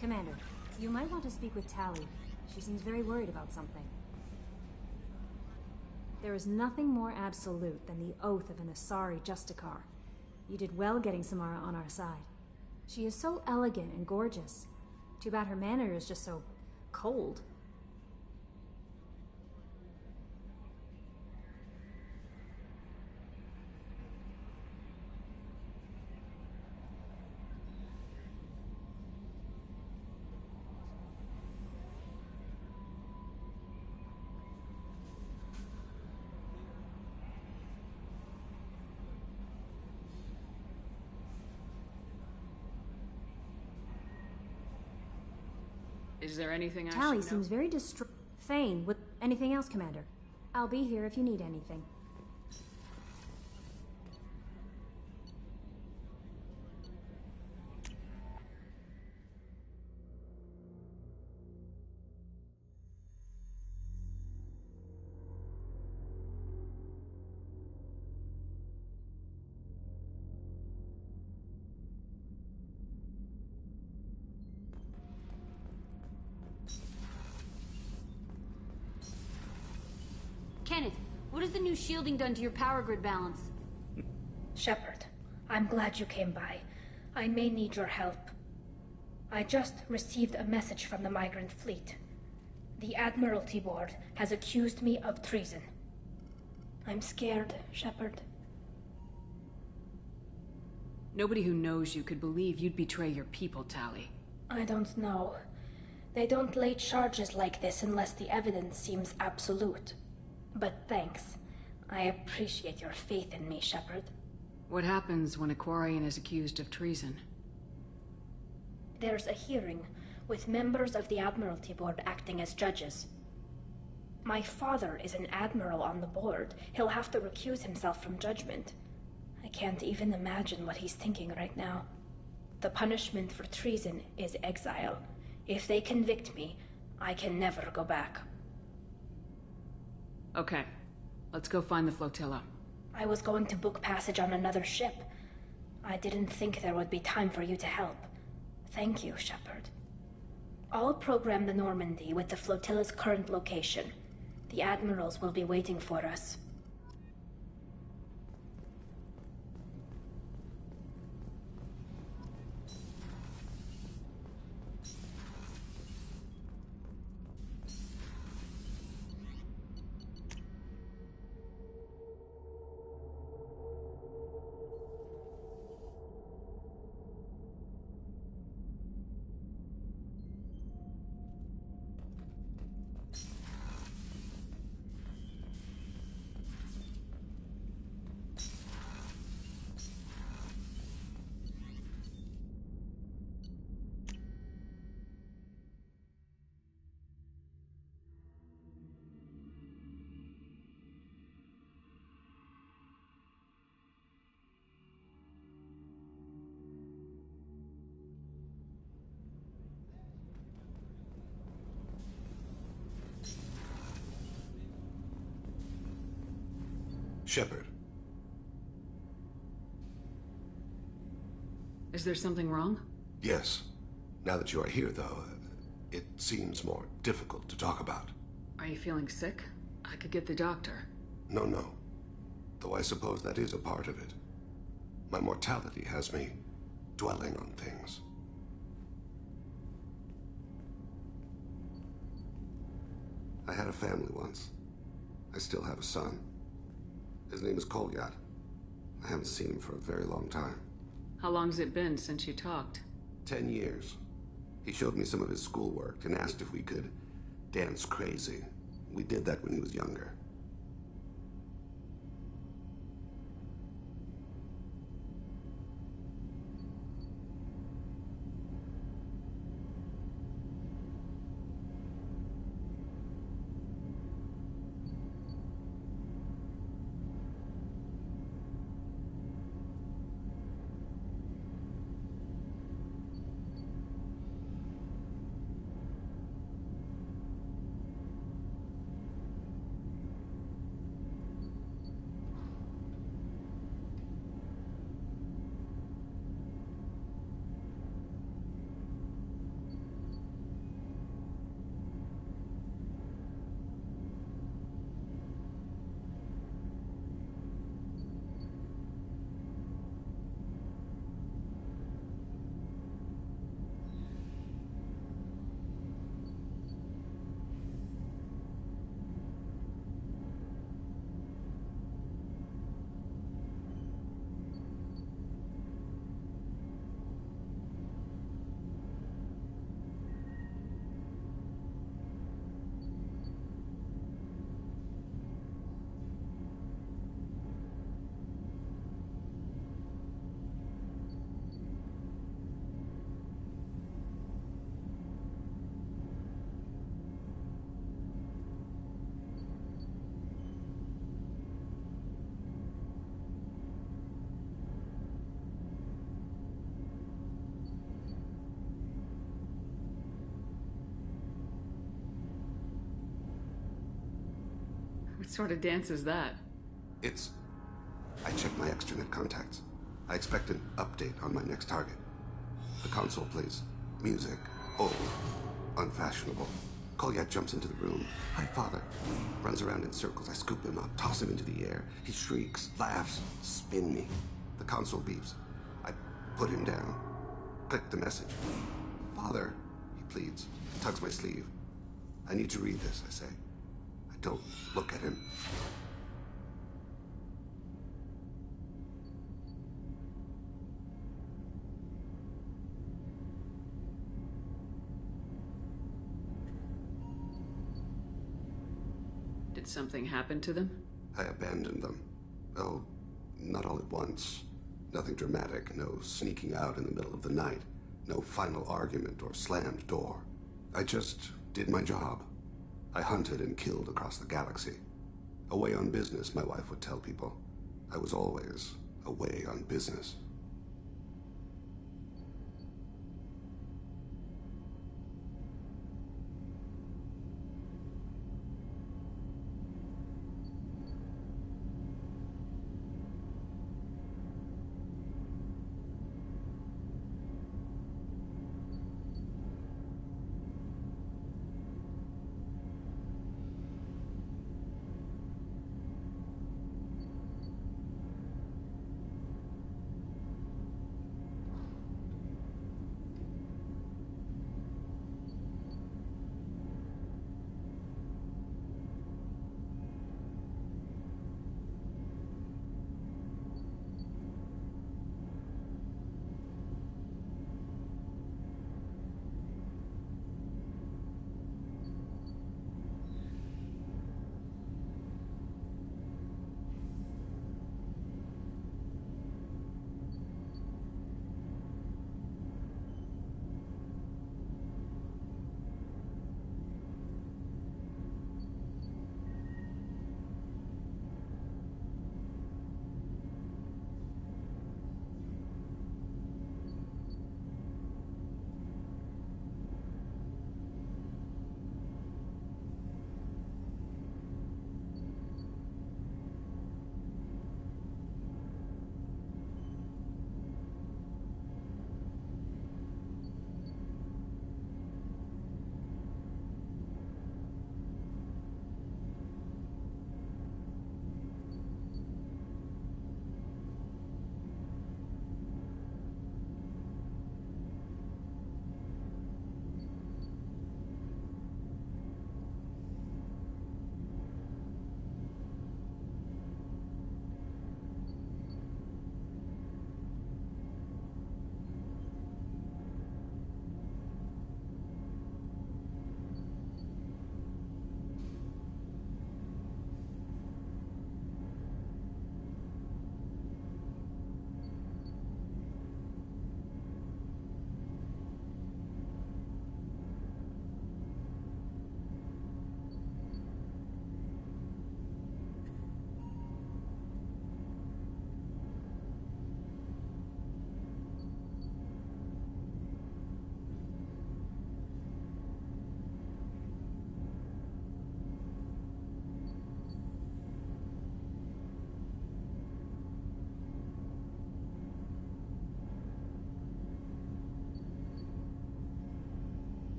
Commander, you might want to speak with Tali. She seems very worried about something. There is nothing more absolute than the oath of an Asari Justicar. You did well getting Samara on our side. She is so elegant and gorgeous. Too bad her manner is just so cold. Is there anything I Tali should know? seems very Thane, with anything else, Commander? I'll be here if you need anything. Kenneth, what has the new shielding done to your power grid balance? Shepard, I'm glad you came by. I may need your help. I just received a message from the migrant fleet. The Admiralty Board has accused me of treason. I'm scared, Shepard. Nobody who knows you could believe you'd betray your people, Tali. I don't know. They don't lay charges like this unless the evidence seems absolute. But thanks. I appreciate your faith in me, Shepard. What happens when a Quarian is accused of treason? There's a hearing, with members of the Admiralty Board acting as judges. My father is an admiral on the board. He'll have to recuse himself from judgment. I can't even imagine what he's thinking right now. The punishment for treason is exile. If they convict me, I can never go back. Okay, let's go find the flotilla. I was going to book passage on another ship. I didn't think there would be time for you to help. Thank you, Shepard. I'll program the Normandy with the flotilla's current location. The admirals will be waiting for us. Shepard. Is there something wrong? Yes. Now that you are here, though, it seems more difficult to talk about. Are you feeling sick? I could get the doctor. No. Though I suppose that is a part of it. My mortality has me dwelling on things. I had a family once. I still have a son. His name is Kolyat. I haven't seen him for a very long time. How long's it been since you talked? 10 years. He showed me some of his schoolwork and asked if we could dance crazy. We did that when he was younger. What sort of dance is that? It's... I checked my extranet contacts. I expect an update on my next target. The console plays music, old, unfashionable. Kolyat jumps into the room. Hi, Father. Runs around in circles. I scoop him up, toss him into the air. He shrieks, laughs, spin me. The console beeps. I put him down. Click the message. Father, he pleads, tugs my sleeve. I need to read this, I say. I don't look at him. Did something happen to them? I abandoned them. Oh, not all at once. Nothing dramatic, no sneaking out in the middle of the night, no final argument or slammed door. I just did my job. I hunted and killed across the galaxy. Away on business, my wife would tell people. I was always away on business.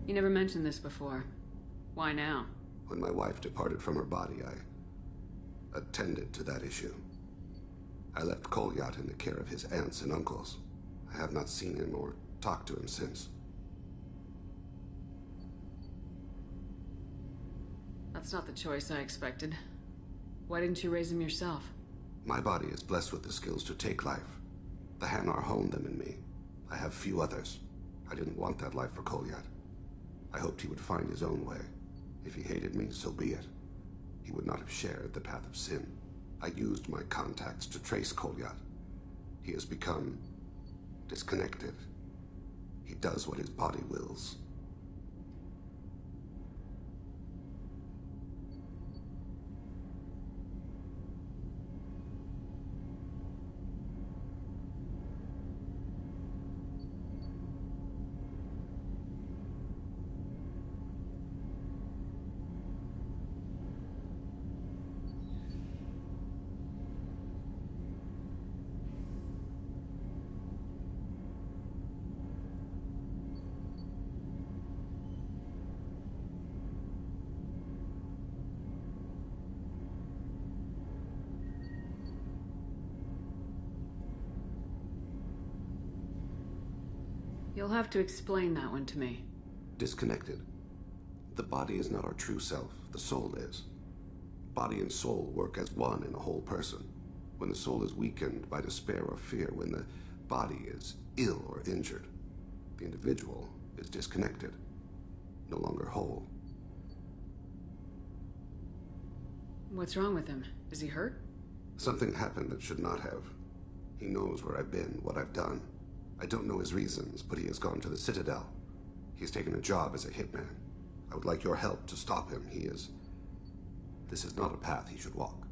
You never mentioned this before. Why now? When my wife departed from her body, I attended to that issue. I left Kolyat in the care of his aunts and uncles. I have not seen him or talked to him since. That's not the choice I expected. Why didn't you raise him yourself? My body is blessed with the skills to take life. The Hanar honed them in me. I have few others. I didn't want that life for Kolyat. I hoped he would find his own way. If he hated me, so be it. He would not have shared the path of sin. I used my contacts to trace Kolyat. He has become disconnected. He does what his body wills. You'll have to explain that one to me. Disconnected. The body is not our true self, the soul is. Body and soul work as one in a whole person. When the soul is weakened by despair or fear, when the body is ill or injured, the individual is disconnected, no longer whole. What's wrong with him? Is he hurt? Something happened that should not have. He knows where I've been, what I've done. I don't know his reasons, but he has gone to the Citadel. He's taken a job as a hitman. I would like your help to stop him. This is not a path he should walk.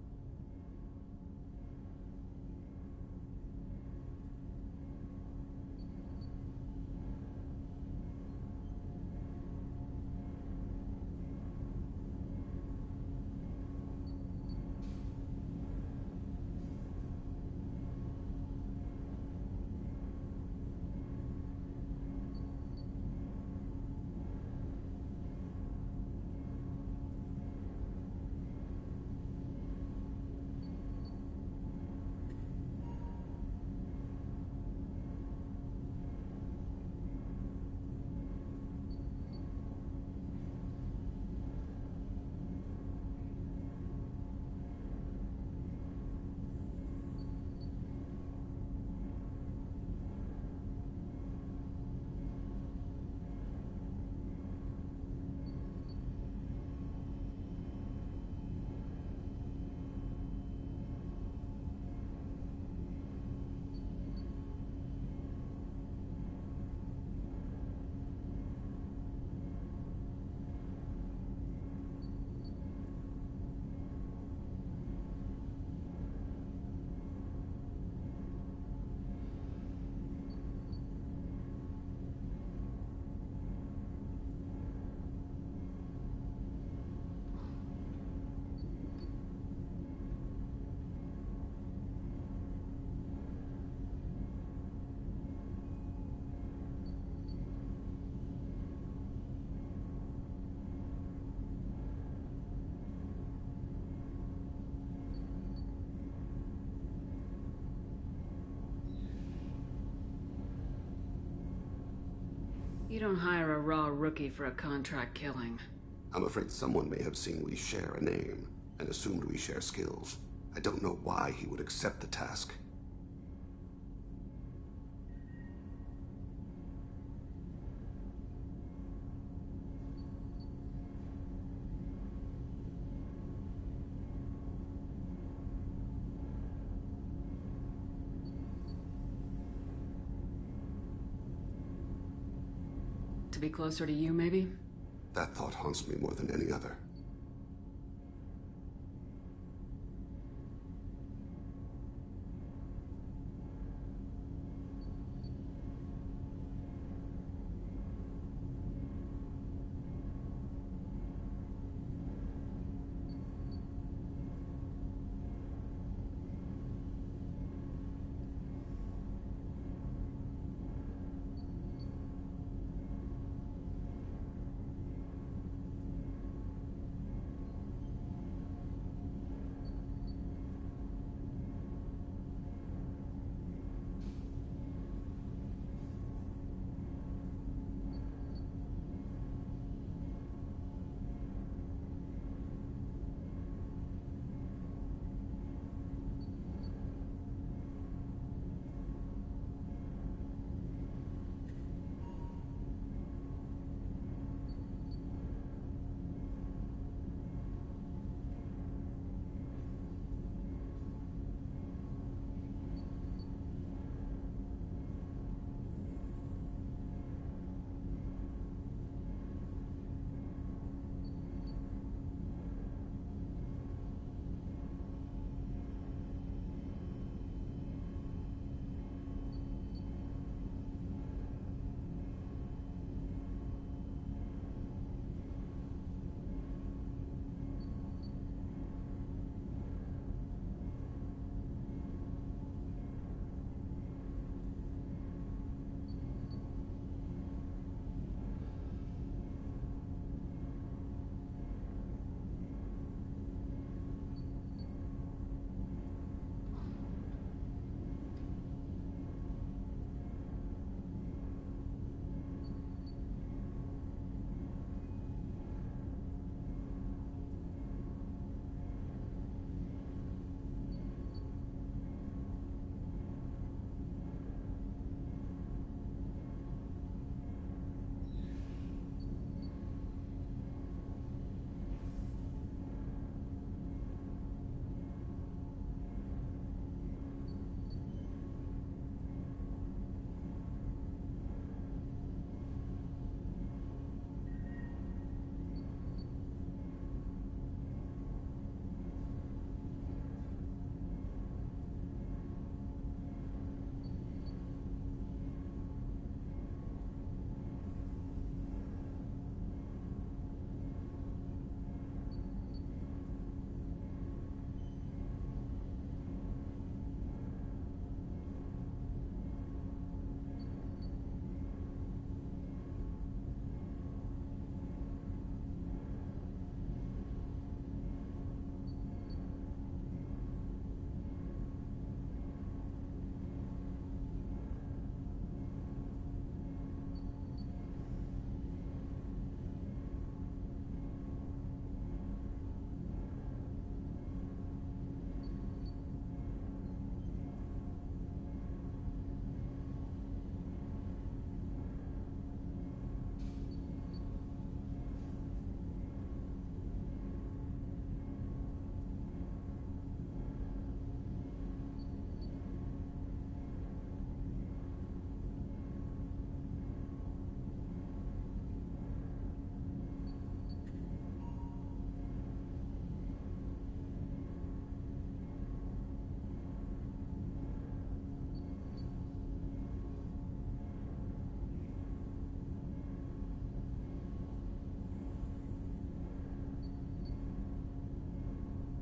You don't hire a raw rookie for a contract killing. I'm afraid someone may have seen we share a name and assumed we share skills. I don't know why he would accept the task. To be closer to you, maybe? That thought haunts me more than any other.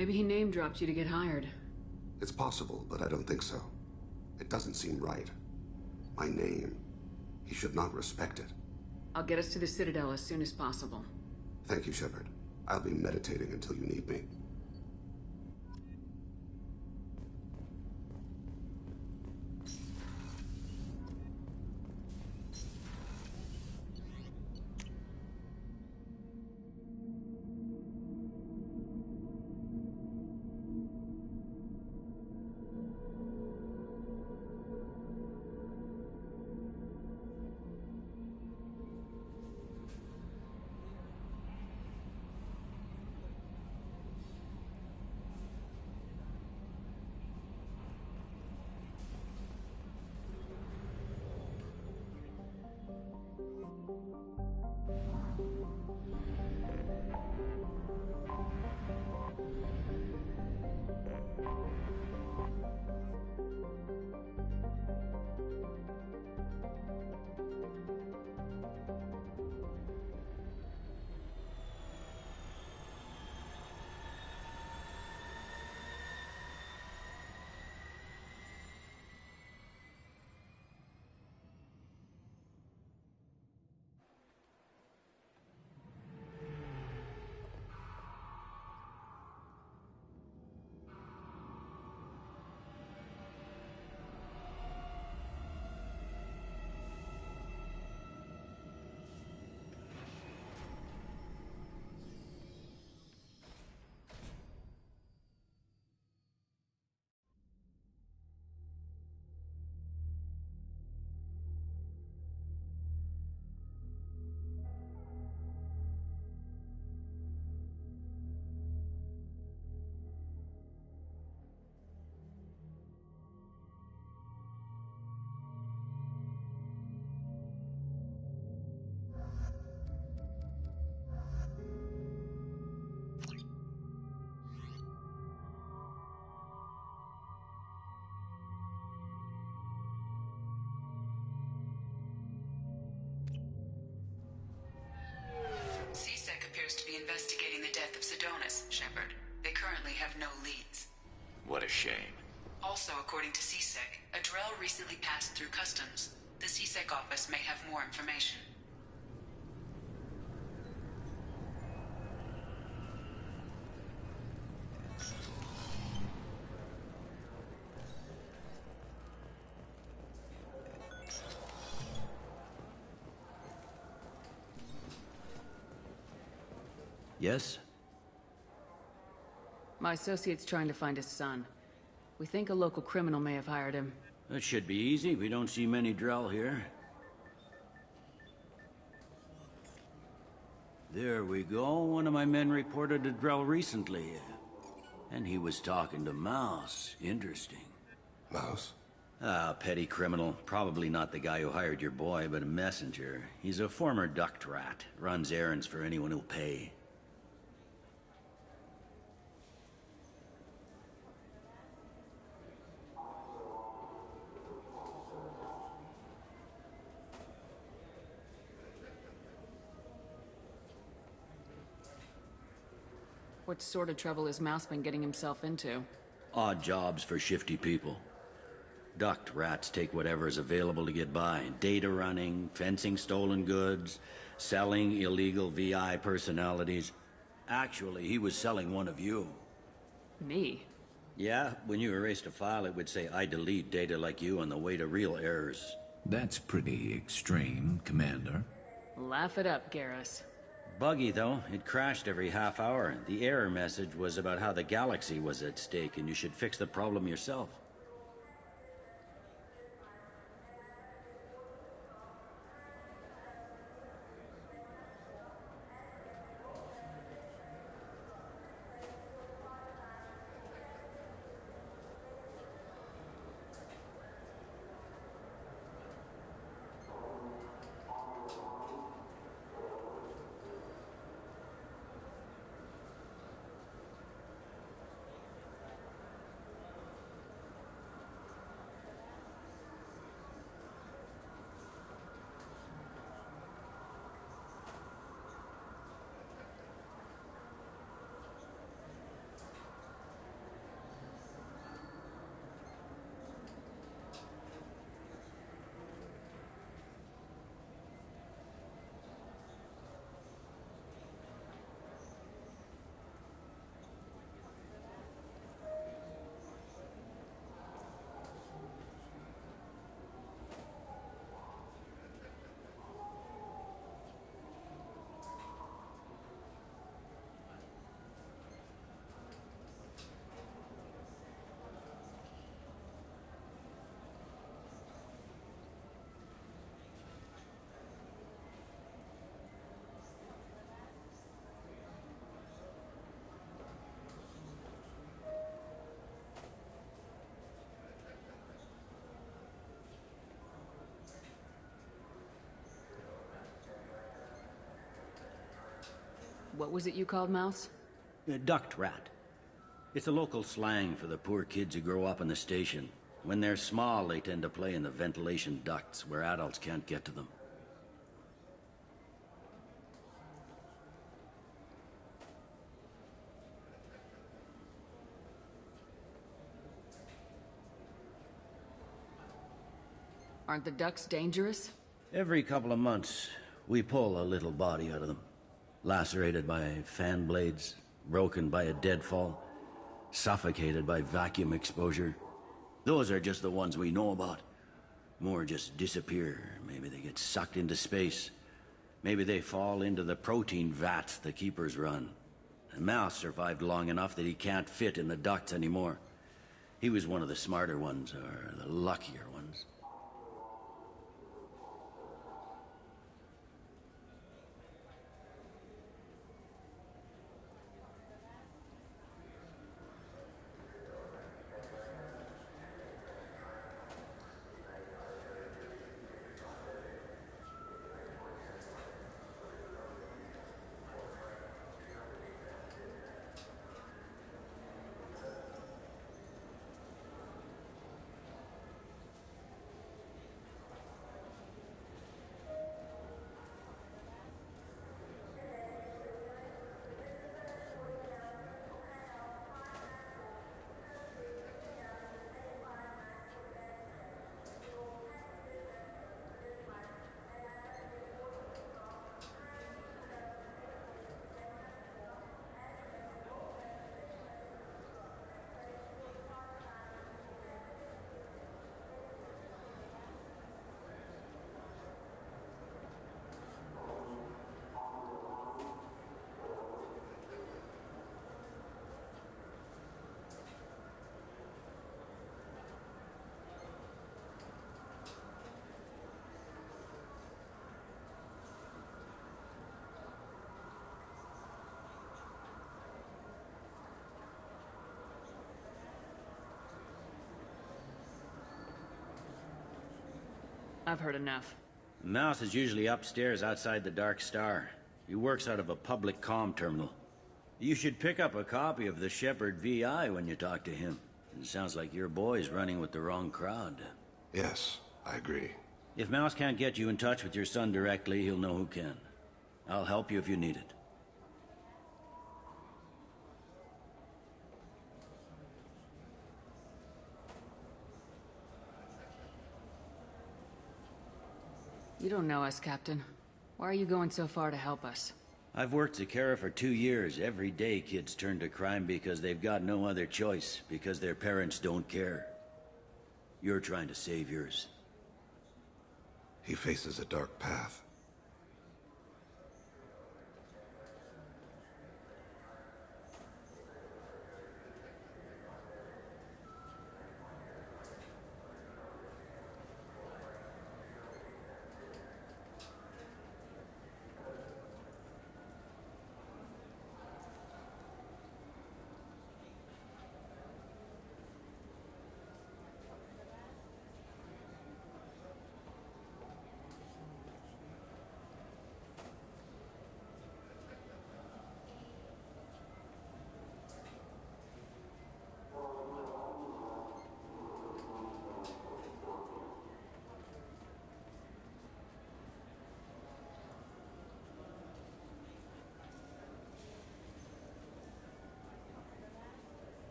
Maybe he name-dropped you to get hired. It's possible, but I don't think so. It doesn't seem right. My name. He should not respect it. I'll get us to the Citadel as soon as possible. Thank you, Shepard. I'll be meditating until you need me. C-Sec appears to be investigating the death of Sidonis, Shepard. They currently have no leads. What a shame. Also, according to C-Sec, a Drell recently passed through customs. The C-Sec office may have more information. Yes? My associate's trying to find his son. We think a local criminal may have hired him. That should be easy. We don't see many Drell here. There we go. One of my men reported a Drell recently. And he was talking to Mouse. Interesting. Mouse? Ah, petty criminal. Probably not the guy who hired your boy, but a messenger. He's a former duct rat. Runs errands for anyone who'll pay. What sort of trouble has Mouse been getting himself into? Odd jobs for shifty people. Duct rats take whatever is available to get by. Data running, fencing stolen goods, selling illegal VI personalities. Actually, he was selling one of you. Me? Yeah, when you erased a file, it would say, I delete data like you on the way to real errors. That's pretty extreme, Commander. Laugh it up, Garrus. Buggy, though. It crashed every half hour. The error message was about how the galaxy was at stake and you should fix the problem yourself. What was it you called Mouse? Duct rat. It's a local slang for the poor kids who grow up in the station. When they're small, they tend to play in the ventilation ducts where adults can't get to them. Aren't the ducks dangerous? Every couple of months, we pull a little body out of them. Lacerated by fan blades, broken by a deadfall, suffocated by vacuum exposure. Those are just the ones we know about. More just disappear. Maybe they get sucked into space. Maybe they fall into the protein vats the keepers run. The Mouse survived long enough that he can't fit in the ducts anymore. He was one of the smarter ones, or the luckier ones. I've heard enough. Mouse is usually upstairs outside the Dark Star. He works out of a public comm terminal. You should pick up a copy of the Shepard VI when you talk to him. It sounds like your boy's running with the wrong crowd. Yes, I agree. If Mouse can't get you in touch with your son directly, he'll know who can. I'll help you if you need it. You don't know us, Captain. Why are you going so far to help us? I've worked Zakera for 2 years. Every day kids turn to crime because they've got no other choice, because their parents don't care. You're trying to save yours. He faces a dark path.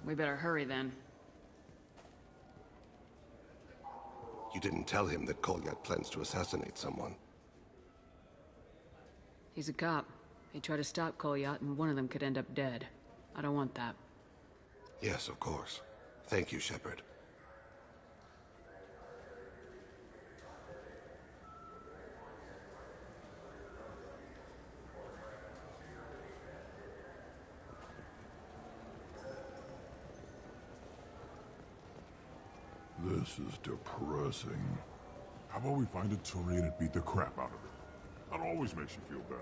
We better hurry then. You didn't tell him that Kolyat plans to assassinate someone. He's a cop. He'd try to stop Kolyat and one of them could end up dead. I don't want that. Yes, of course. Thank you, Shepard. This is depressing. How about we find a Turian and beat the crap out of it? That always makes you feel better.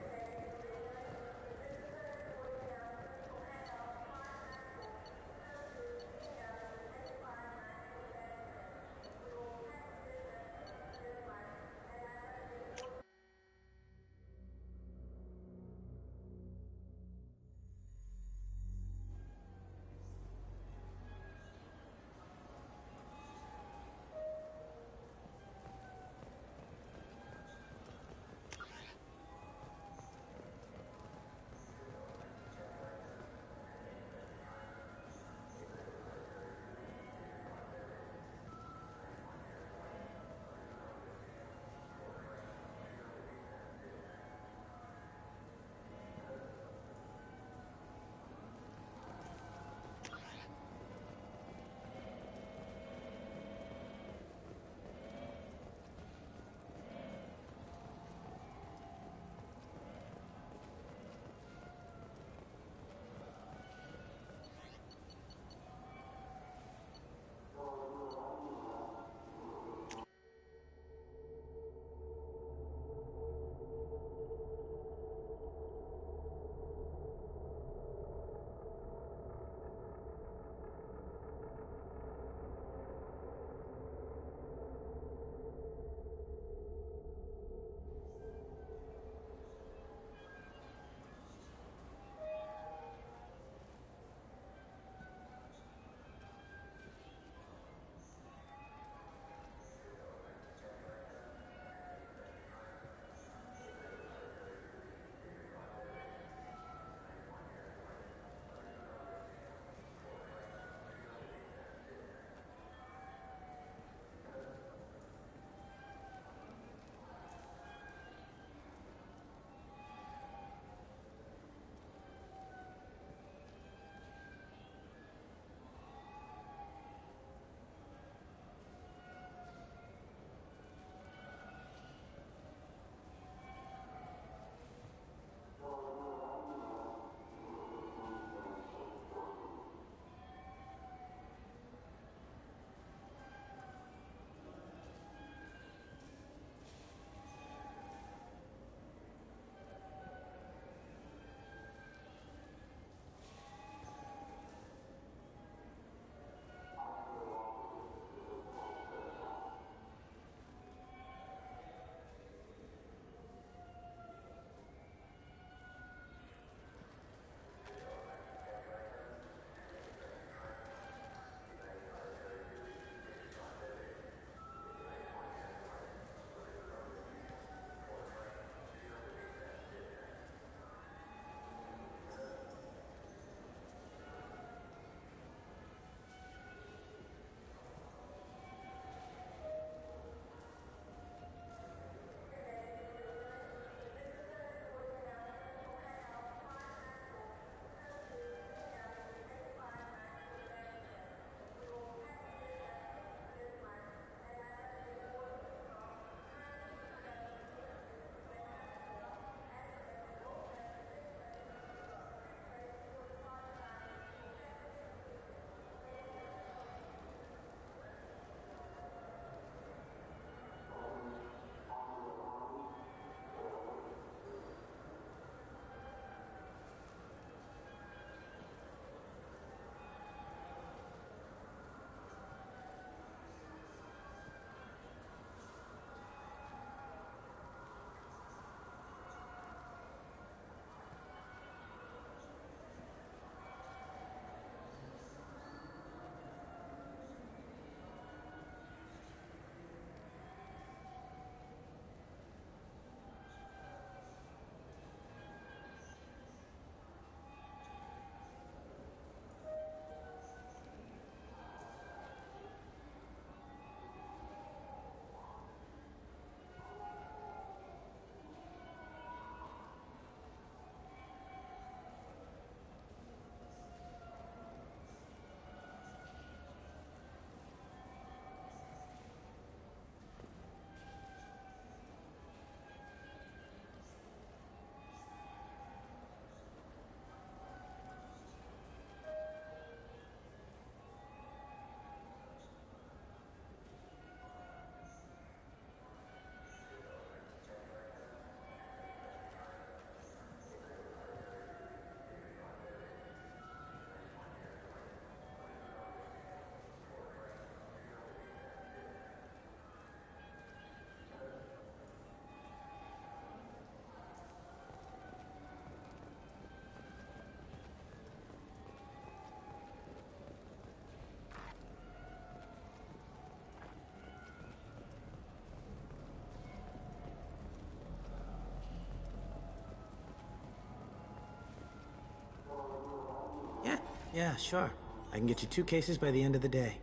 Yeah, sure. I can get you 2 cases by the end of the day.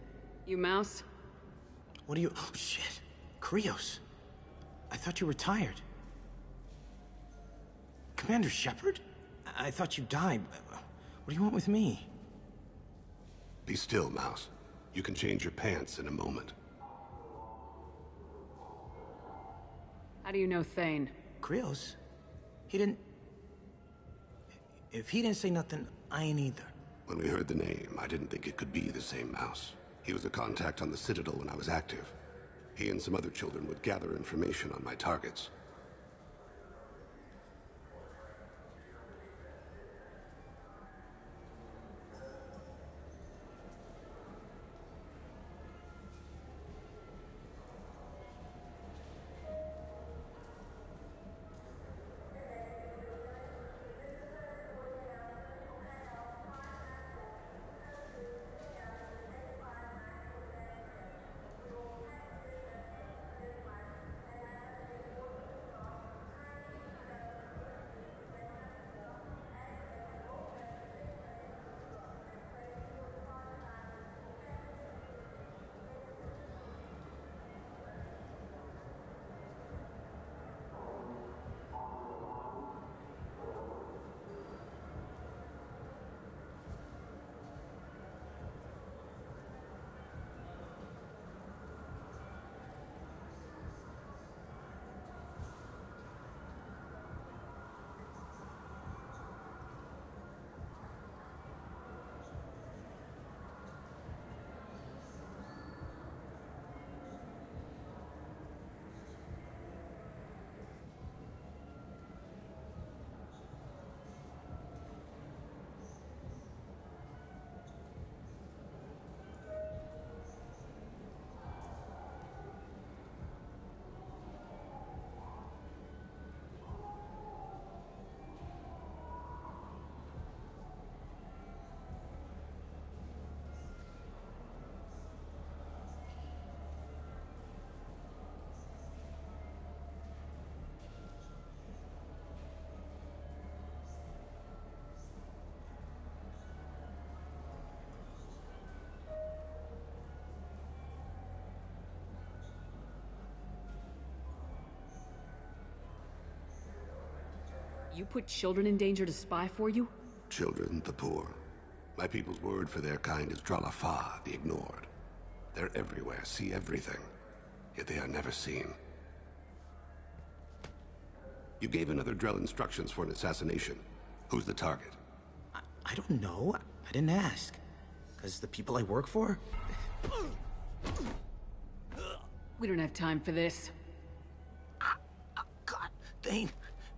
You Mouse? What are you... Oh, shit. Krios. I thought you were retired. Commander Shepard? I thought you died. What do you want with me? Be still, Mouse. You can change your pants in a moment. How do you know Thane? Krios? He didn't... If he didn't say nothing, I ain't either. When we heard the name, I didn't think it could be the same Mouse. He was a contact on the Citadel when I was active. He and some other children would gather information on my targets. You put children in danger to spy for you? Children, the poor. My people's word for their kind is Dralafa, the ignored. They're everywhere, see everything, yet they are never seen. You gave another Drell instructions for an assassination. Who's the target? I don't know. I didn't ask. Because the people I work for? We don't have time for this. God, Thane,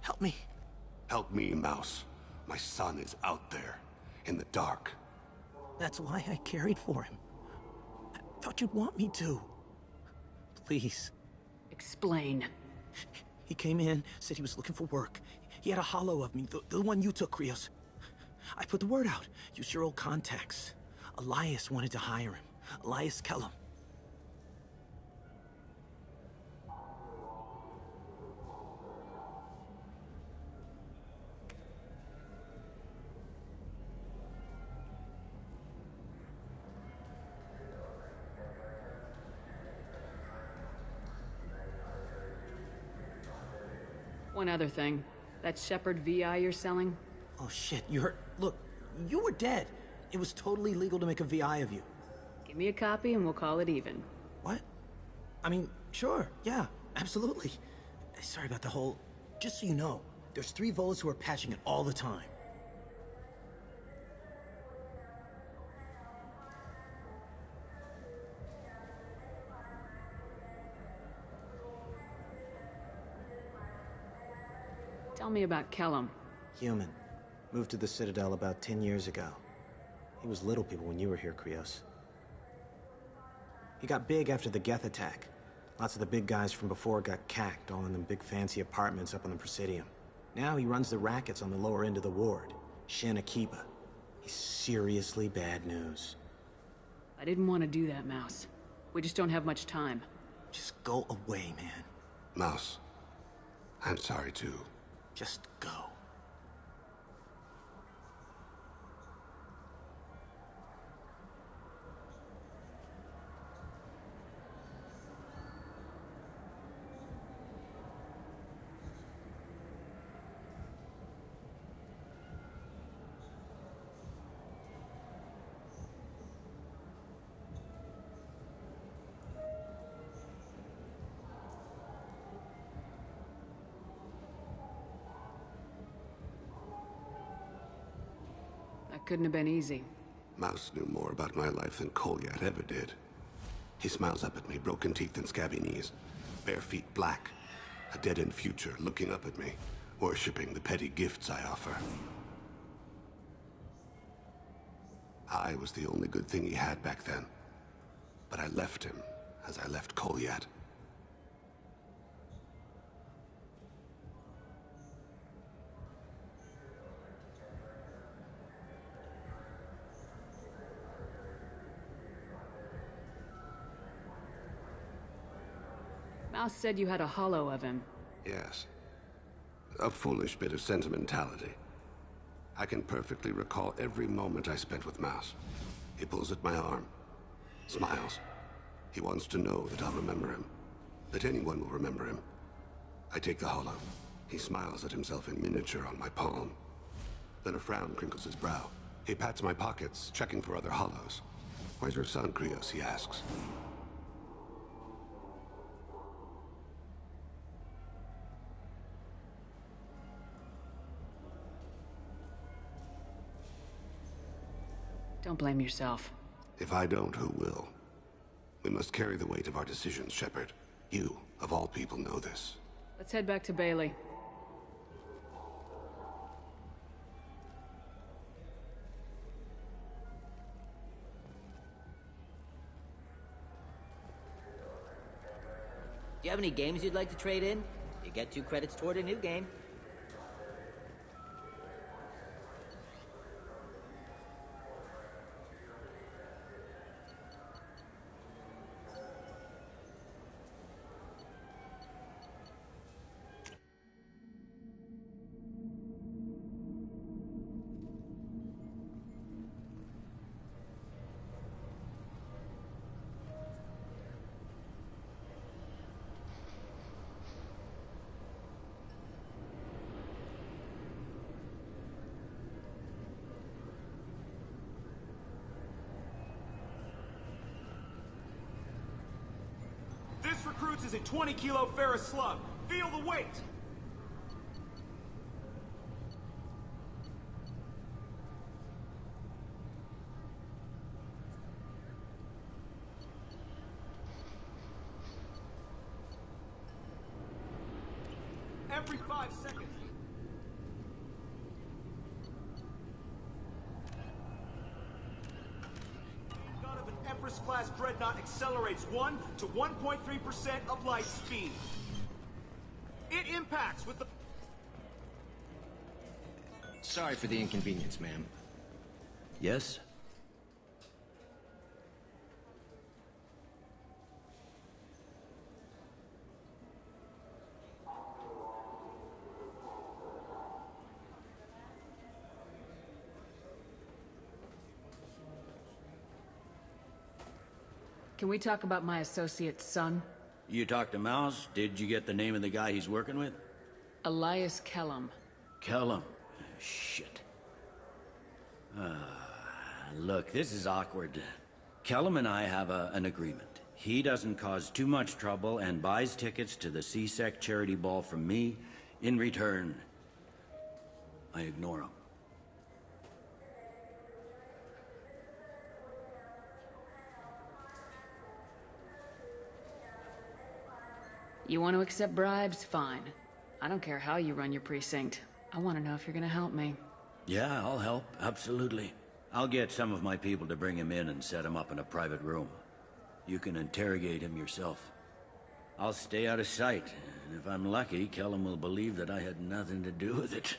help me. Help me, Mouse. My son is out there, in the dark. That's why I carried for him. I thought you'd want me to. Please. Explain. He came in, said he was looking for work. He had a hollow of me, the one you took, Krios. I put the word out. Use your old contacts. Elias wanted to hire him. Elias Kellum. One other thing. That Shepard VI you're selling? Oh shit, you heard? Look, you were dead. It was totally legal to make a VI of you. Give me a copy and we'll call it even. What? I mean, sure, yeah, absolutely. Sorry about the whole... Just so you know, there's 3 Volas who are patching it all the time. Tell me about Kellum. Human. Moved to the Citadel about 10 years ago. He was little people when you were here, Krios. He got big after the Geth attack. Lots of the big guys from before got cacked, all in them big fancy apartments up on the Presidium. Now he runs the rackets on the lower end of the ward, Shin Akiba. He's seriously bad news. I didn't want to do that, Mouse. We just don't have much time. Just go away, man. Mouse, I'm sorry too. Just go. Couldn't have been easy. Mouse knew more about my life than Kolyat ever did. He smiles up at me, broken teeth and scabby knees. Bare feet black. A dead-end future looking up at me, worshipping the petty gifts I offer. I was the only good thing he had back then. But I left him, as I left Kolyat. Mouse said you had a hollow of him. Yes. A foolish bit of sentimentality. I can perfectly recall every moment I spent with Mouse. He pulls at my arm. Smiles. He wants to know that I'll remember him. That anyone will remember him. I take the hollow. He smiles at himself in miniature on my palm. Then a frown crinkles his brow. He pats my pockets, checking for other hollows. "Where's your son, Krios?" he asks. Don't blame yourself. If I don't, who will? We must carry the weight of our decisions, Shepard. You, of all people, know this. Let's head back to Bailey. Do you have any games you'd like to trade in? You get 2 credits toward a new game. This recruits is a 20-kilo ferrous slug. Feel the weight! Every 5 seconds. Gun of an Empress-class dreadnought accelerates 1 to 1.3% of light speed. It impacts with the... Sorry for the inconvenience, ma'am. Yes? Can we talk about my associate's son? You talked to Mouse? Did you get the name of the guy he's working with? Elias Kellum. Kellum. Shit. Look, this is awkward. Kellum and I have an agreement. He doesn't cause too much trouble and buys tickets to the CSEC charity ball from me. In return, I ignore him. You want to accept bribes? Fine. I don't care how you run your precinct. I want to know if you're gonna help me. Yeah, I'll help. Absolutely. I'll get some of my people to bring him in and set him up in a private room. You can interrogate him yourself. I'll stay out of sight, and if I'm lucky, Kellum will believe that I had nothing to do with it.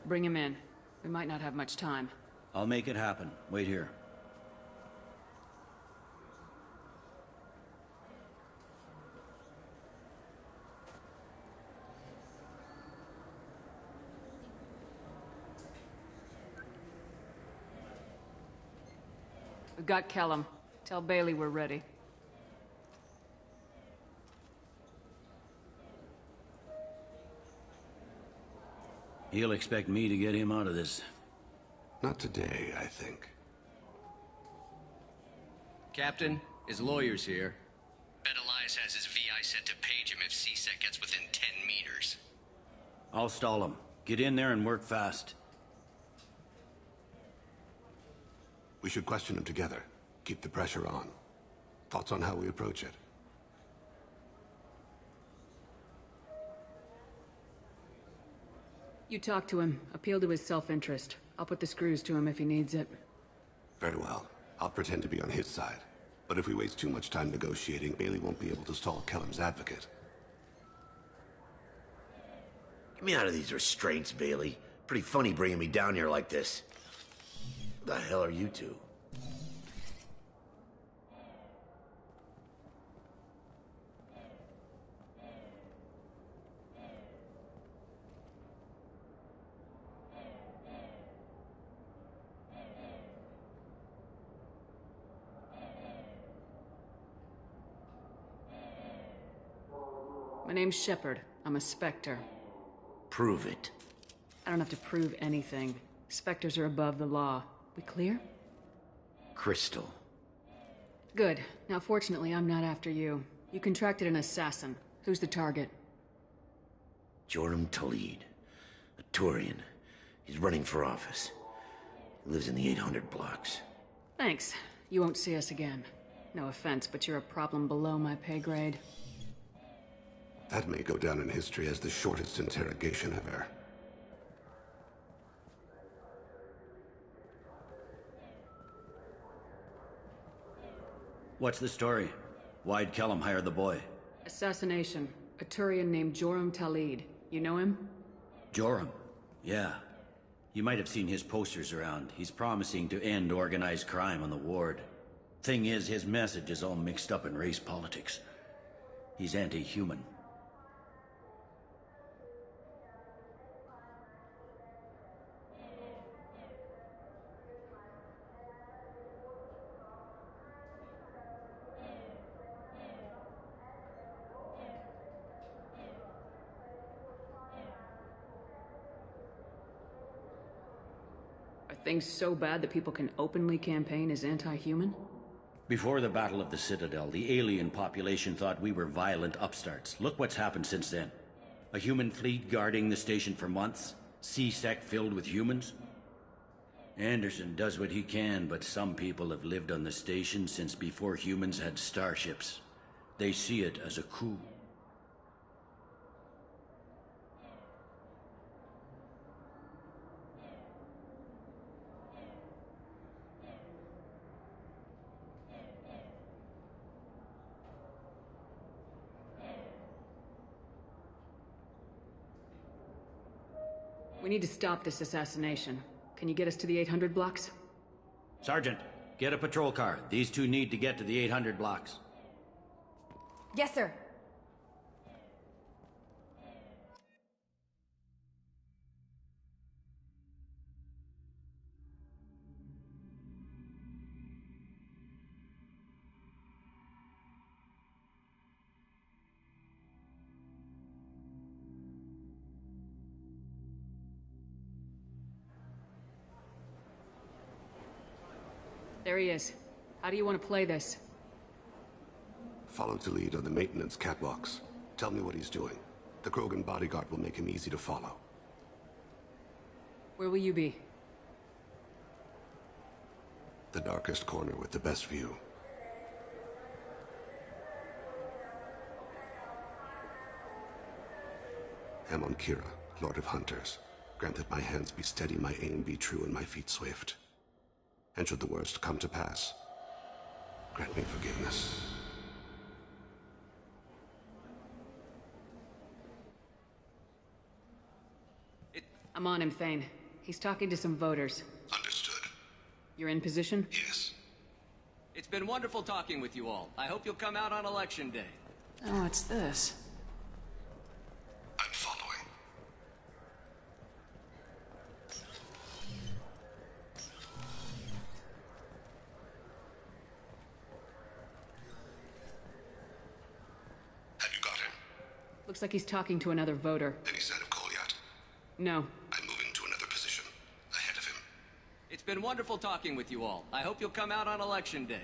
Bring him in. We might not have much time. I'll make it happen. Wait here. We've got Kellum. Tell Bailey we're ready. He'll expect me to get him out of this. Not today, I think. Captain, his lawyer's here. Bet Elias has his VI set to page him if C-Sec gets within 10 meters. I'll stall him. Get in there and work fast. We should question him together. Keep the pressure on. Thoughts on how we approach it? You talk to him. Appeal to his self-interest. I'll put the screws to him if he needs it. Very well. I'll pretend to be on his side. But if we waste too much time negotiating, Bailey won't be able to stall Kellum's advocate. Get me out of these restraints, Bailey. Pretty funny bringing me down here like this. Who the hell are you two? My name's Shepard. I'm a Spectre. Prove it. I don't have to prove anything. Spectres are above the law. We clear? Crystal. Good. Now, fortunately, I'm not after you. You contracted an assassin. Who's the target? Joram Talid. A Turian. He's running for office. He lives in the 800 blocks. Thanks. You won't see us again. No offense, but you're a problem below my pay grade. That may go down in history as the shortest interrogation ever. What's the story? Why'd Kellum hire the boy? Assassination. A Turian named Joram Talid. You know him? Joram? Yeah. You might have seen his posters around. He's promising to end organized crime on the ward. Thing is, his message is all mixed up in race politics. He's anti-human. Things so bad that people can openly campaign as anti-human? Before the Battle of the Citadel, the alien population thought we were violent upstarts. Look what's happened since then. A human fleet guarding the station for months. C-Sec filled with humans. Anderson does what he can, but some people have lived on the station since before humans had starships. They see it as a coup. We need to stop this assassination. Can you get us to the 800 blocks? Sergeant, get a patrol car. These two need to get to the 800 blocks. Yes, sir. There he is. How do you want to play this? Follow Talid on the maintenance catwalks. Tell me what he's doing. The Krogan bodyguard will make him easy to follow. Where will you be? The darkest corner with the best view. Amon Kira, Lord of Hunters. Grant that my hands be steady, my aim be true, and my feet swift. And should the worst come to pass, grant me forgiveness. I'm on him, Thane. He's talking to some voters. Understood. You're in position? Yes. It's been wonderful talking with you all. I hope you'll come out on Election Day. Oh, it's this. I'm following. Have you got him? Looks like he's talking to another voter. Any sign of Cole yet? No. I'm moving to another position. Ahead of him. It's been wonderful talking with you all. I hope you'll come out on Election Day.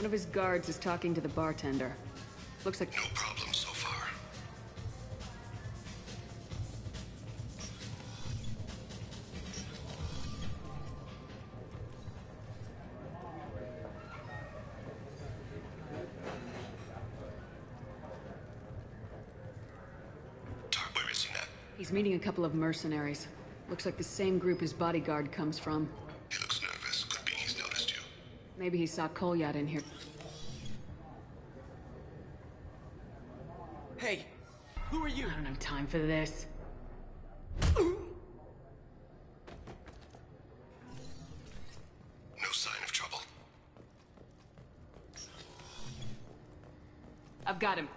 One of his guards is talking to the bartender. Looks like... No problem so far. Where is he now? He's meeting a couple of mercenaries. Looks like the same group his bodyguard comes from. He looks nervous. Could be he's noticed you. Maybe he saw Kolyat in here. Hey, who are you? I don't have time for this. No sign of trouble. I've got him.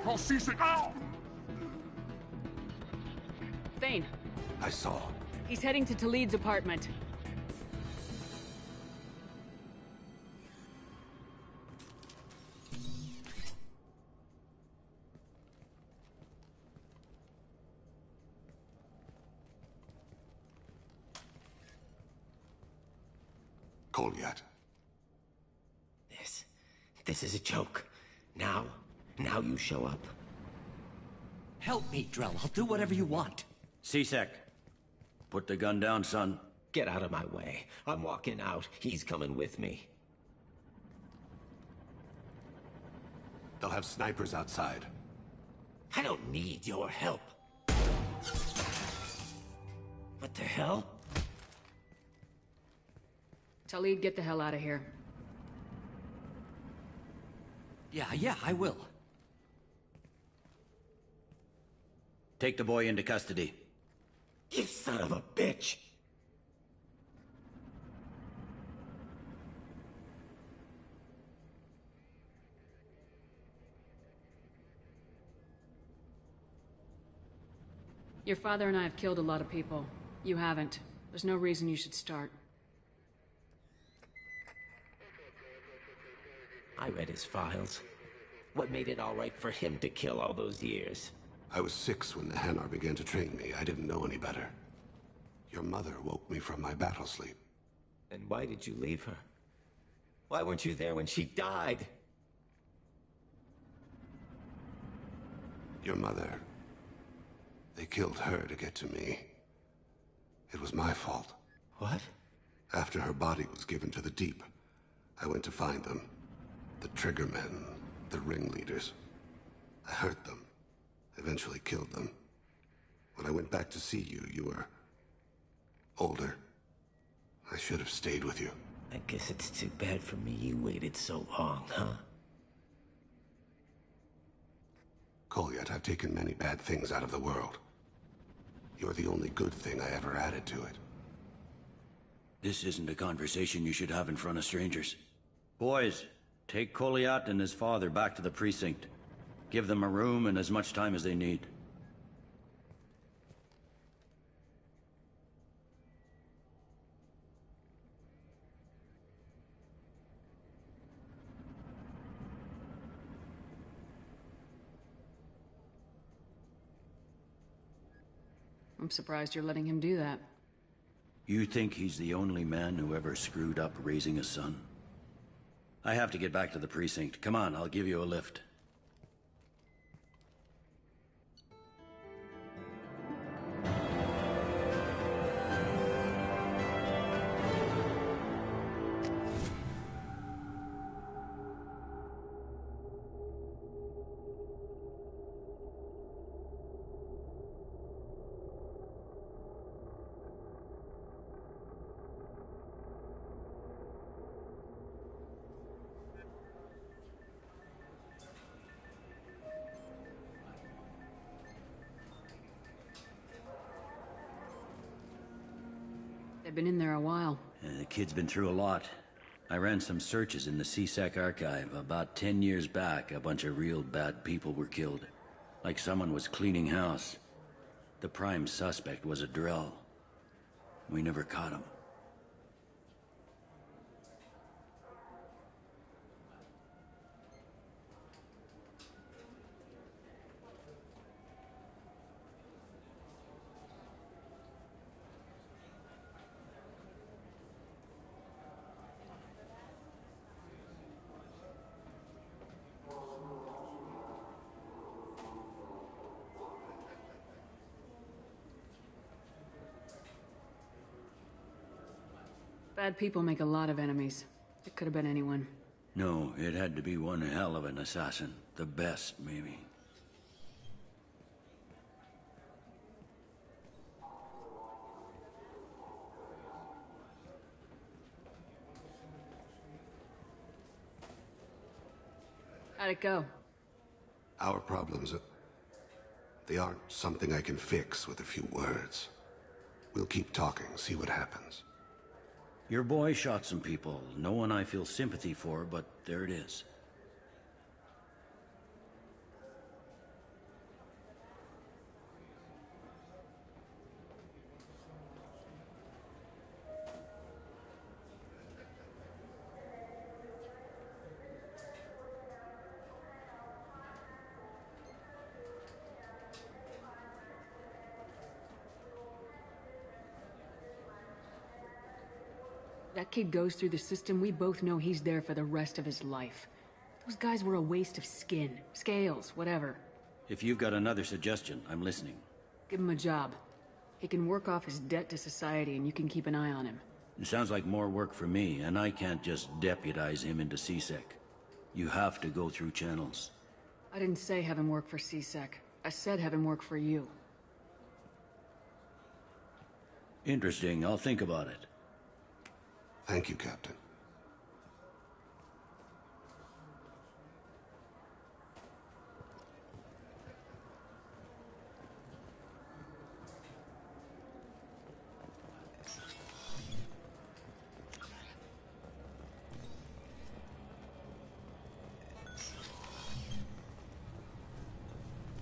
Call C6. Ow! Thane. I saw. He's heading to Talid's apartment. Kolyat. This is a joke. Now you show up. Help me, Drell. I'll do whatever you want. C-Sec. Put the gun down, son. Get out of my way. I'm walking out. He's coming with me. They'll have snipers outside. I don't need your help. What the hell? Talid, get the hell out of here. Yeah, I will. Take the boy into custody. You son of a bitch! Your father and I have killed a lot of people. You haven't. There's no reason you should start. I read his files. What made it all right for him to kill all those years? I was 6 when the Hanar began to train me. I didn't know any better. Your mother woke me from my battle sleep. Then why did you leave her? Why weren't you there when she died? Your mother. They killed her to get to me. It was my fault. What? After her body was given to the Deep, I went to find them. The Triggermen, the ringleaders. I hurt them. Eventually killed them. When I went back to see you, you were... older. I should have stayed with you. I guess it's too bad for me you waited so long, huh? Kolyat, I've taken many bad things out of the world. You're the only good thing I ever added to it. This isn't a conversation you should have in front of strangers. Boys, take Kolyat and his father back to the precinct. Give them a room and as much time as they need. I'm surprised you're letting him do that. You think he's the only man who ever screwed up raising a son? I have to get back to the precinct. Come on, I'll give you a lift. They've been in there a while. The kid's been through a lot. I ran some searches in the C-Sec archive. About 10 years back, a bunch of real bad people were killed. Like someone was cleaning house. The prime suspect was a Drell. We never caught him. Bad people make a lot of enemies. It could have been anyone. No, it had to be one hell of an assassin. The best, maybe. How'd it go? Our problems, they aren't something I can fix with a few words. We'll keep talking, see what happens. Your boy shot some people. No one I feel sympathy for, but there it is. That kid goes through the system, we both know he's there for the rest of his life. Those guys were a waste of skin, scales, whatever. If you've got another suggestion, I'm listening. Give him a job. He can work off his debt to society and you can keep an eye on him. It sounds like more work for me, and I can't just deputize him into CSEC. You have to go through channels. I didn't say have him work for CSEC. I said have him work for you. Interesting, I'll think about it. Thank you, Captain.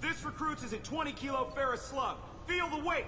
This recruits is a 20-kilo ferrous slug. Feel the weight!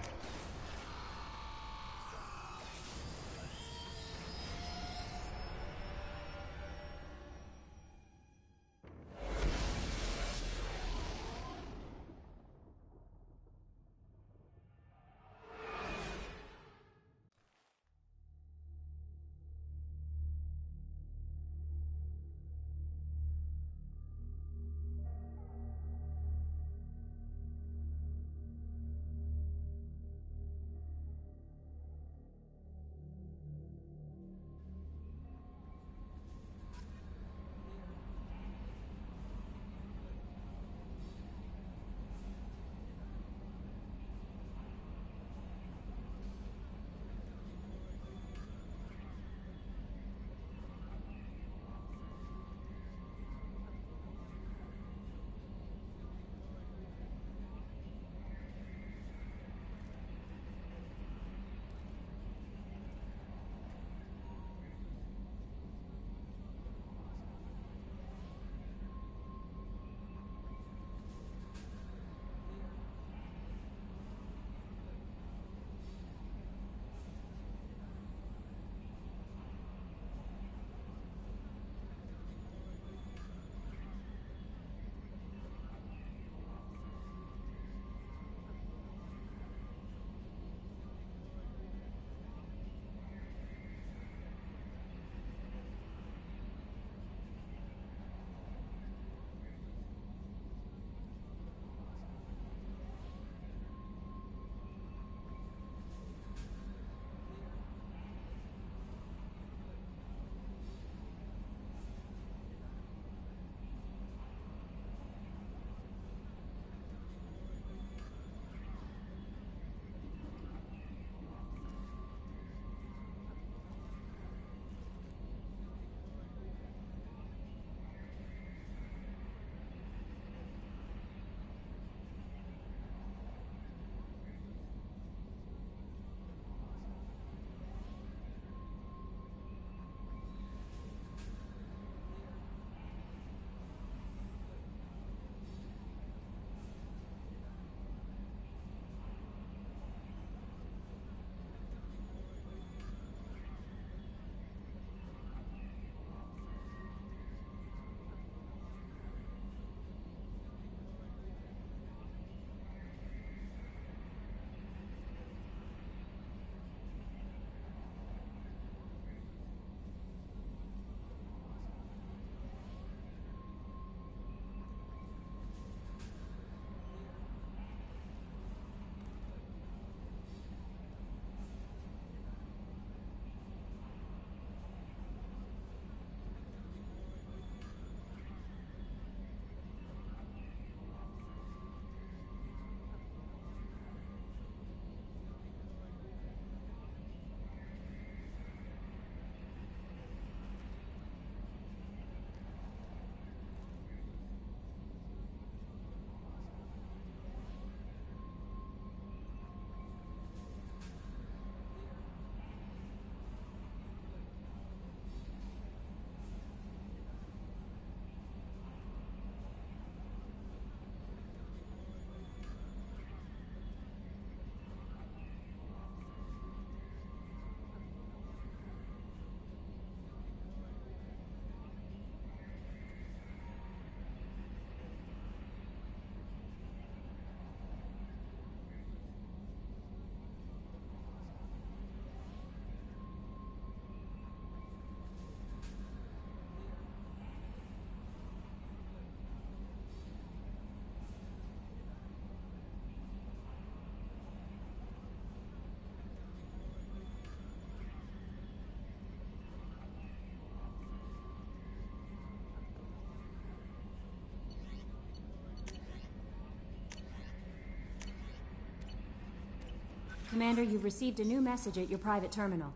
Commander, you've received a new message at your private terminal.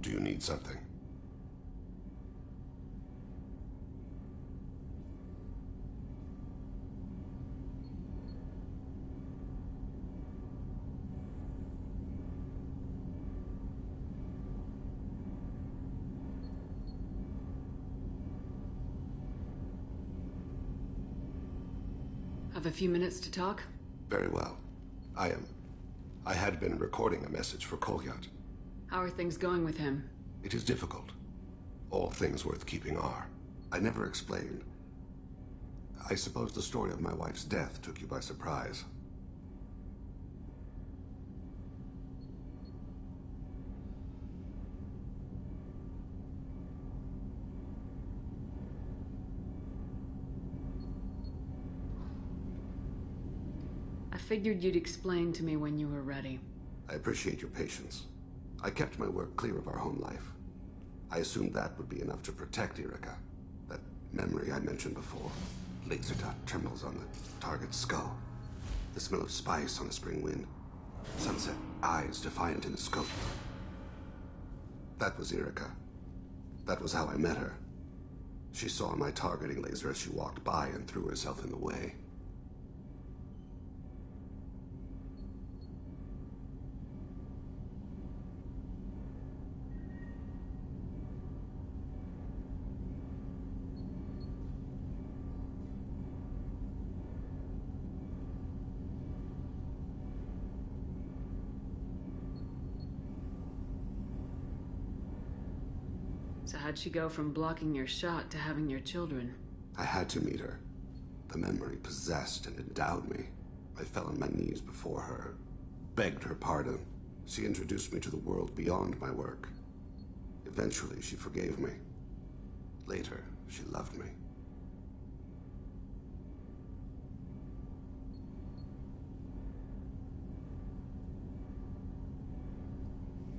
Do you need something? Have a few minutes to talk? Very well. I had been recording a message for Kolyat. How are things going with him? It is difficult. All things worth keeping are. I never explained. I suppose the story of my wife's death took you by surprise. I figured you'd explain to me when you were ready. I appreciate your patience. I kept my work clear of our home life. I assumed that would be enough to protect Irika. That memory I mentioned before. Laser dot trembles on the target's skull. The smell of spice on a spring wind. Sunset eyes defiant in the scope. That was Irika. That was how I met her. She saw my targeting laser as she walked by and threw herself in the way. So how'd she go from blocking your shot to having your children? I had to meet her. The memory possessed and endowed me. I fell on my knees before her, begged her pardon. She introduced me to the world beyond my work. Eventually, she forgave me. Later, she loved me.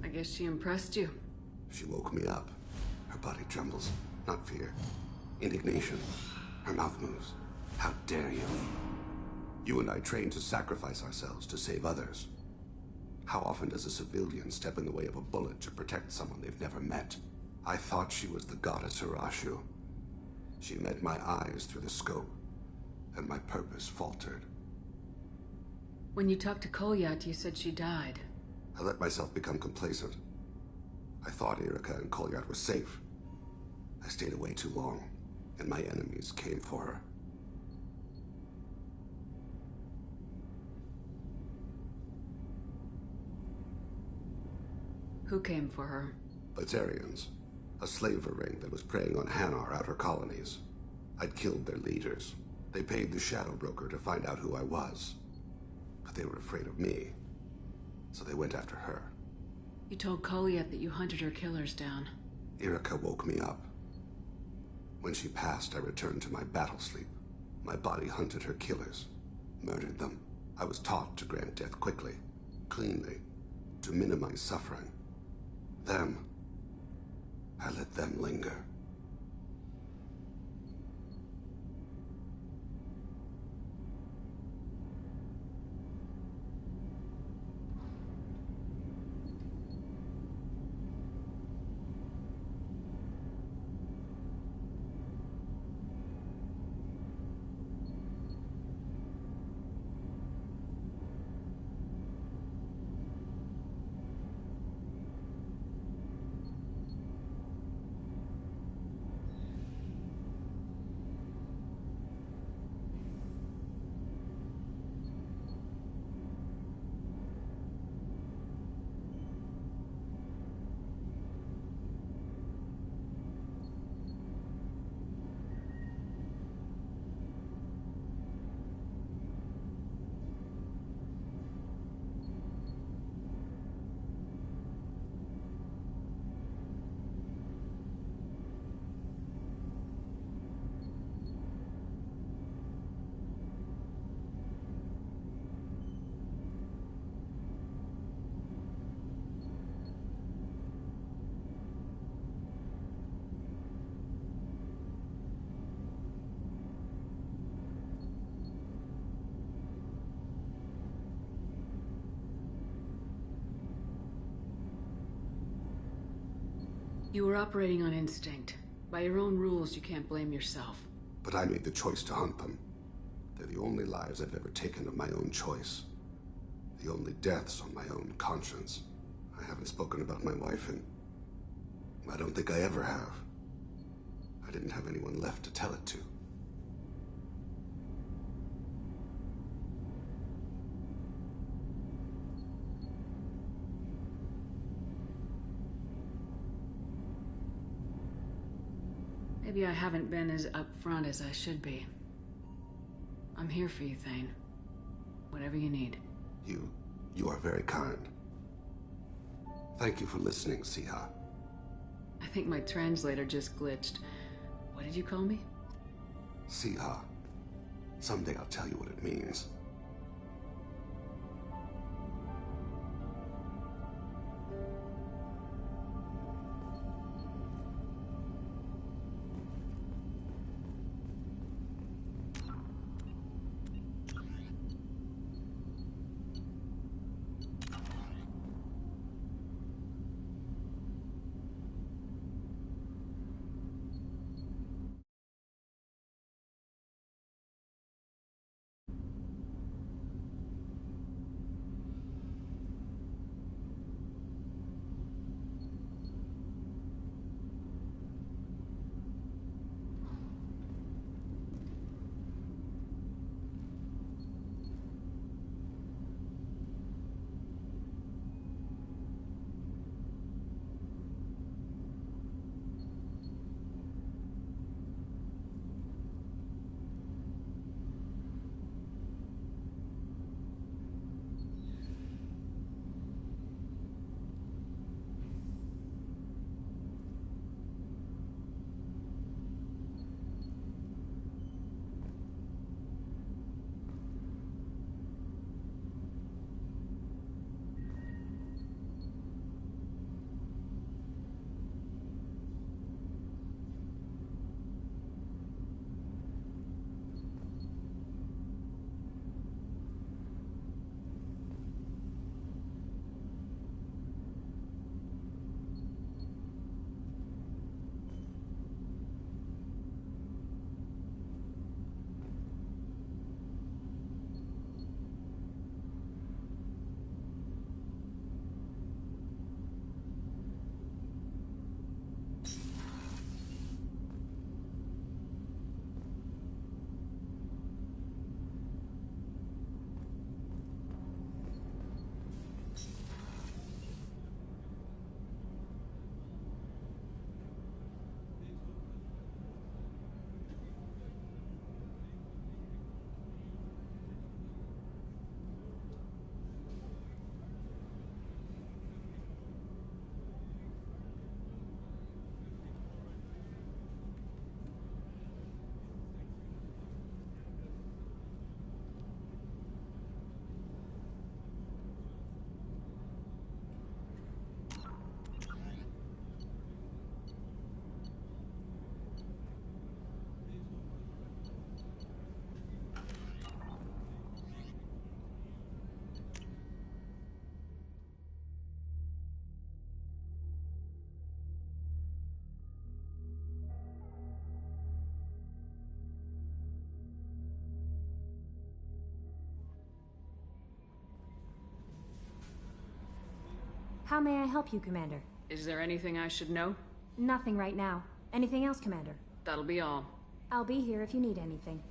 I guess she impressed you. She woke me up. Her body trembles. Not fear. Indignation. Her mouth moves. How dare you? You and I trained to sacrifice ourselves to save others. How often does a civilian step in the way of a bullet to protect someone they've never met? I thought she was the goddess Arashu. She met my eyes through the scope, and my purpose faltered. When you talked to Kolyat, you said she died. I let myself become complacent. I thought Irika and Kolyat were safe. I stayed away too long, and my enemies came for her. Who came for her? Batarians. A slaver ring that was preying on Hanar outer colonies. I'd killed their leaders. They paid the Shadow Broker to find out who I was. But they were afraid of me, so they went after her. You told Kolyat that you hunted her killers down. Irika woke me up. When she passed, I returned to my battle sleep. My body hunted her killers, murdered them. I was taught to grant death quickly, cleanly, to minimize suffering. Them, I let them linger. You were operating on instinct. By your own rules, you can't blame yourself. But I made the choice to hunt them. They're the only lives I've ever taken of my own choice. The only deaths on my own conscience. I haven't spoken about my wife, and I don't think I ever have. I didn't have anyone left to tell it to. Maybe I haven't been as upfront as I should be. I'm here for you, Thane. Whatever you need. You are very kind. Thank you for listening, Siha. I think my translator just glitched. What did you call me? Siha. Someday I'll tell you what it means. How may I help you, Commander? Is there anything I should know? Nothing right now. Anything else, Commander? That'll be all. I'll be here if you need anything.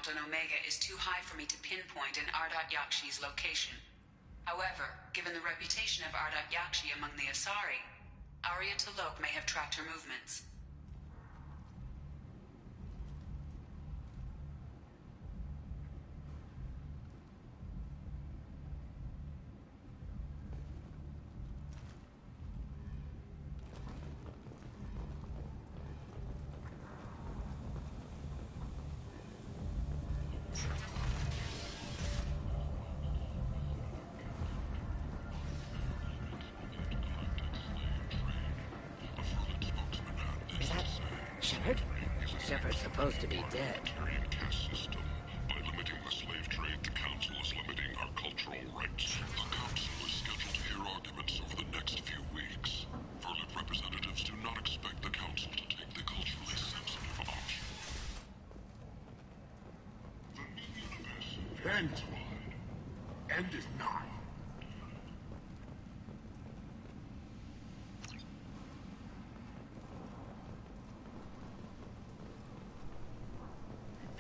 count on Omega is too high for me to pinpoint an Ardat Yakshi's location. However, given the reputation of Ardat Yakshi among the Asari, Arya T'Loak may have tracked her movements. Is that Shepard? Shepard's supposed to be dead. By limiting the slave trade, the Council is limiting our cultural rights. The Council is scheduled to hear arguments over the next few weeks. Verlip representatives do not expect the Council to take the culturally sensitive option. The new universe ends. End is nigh.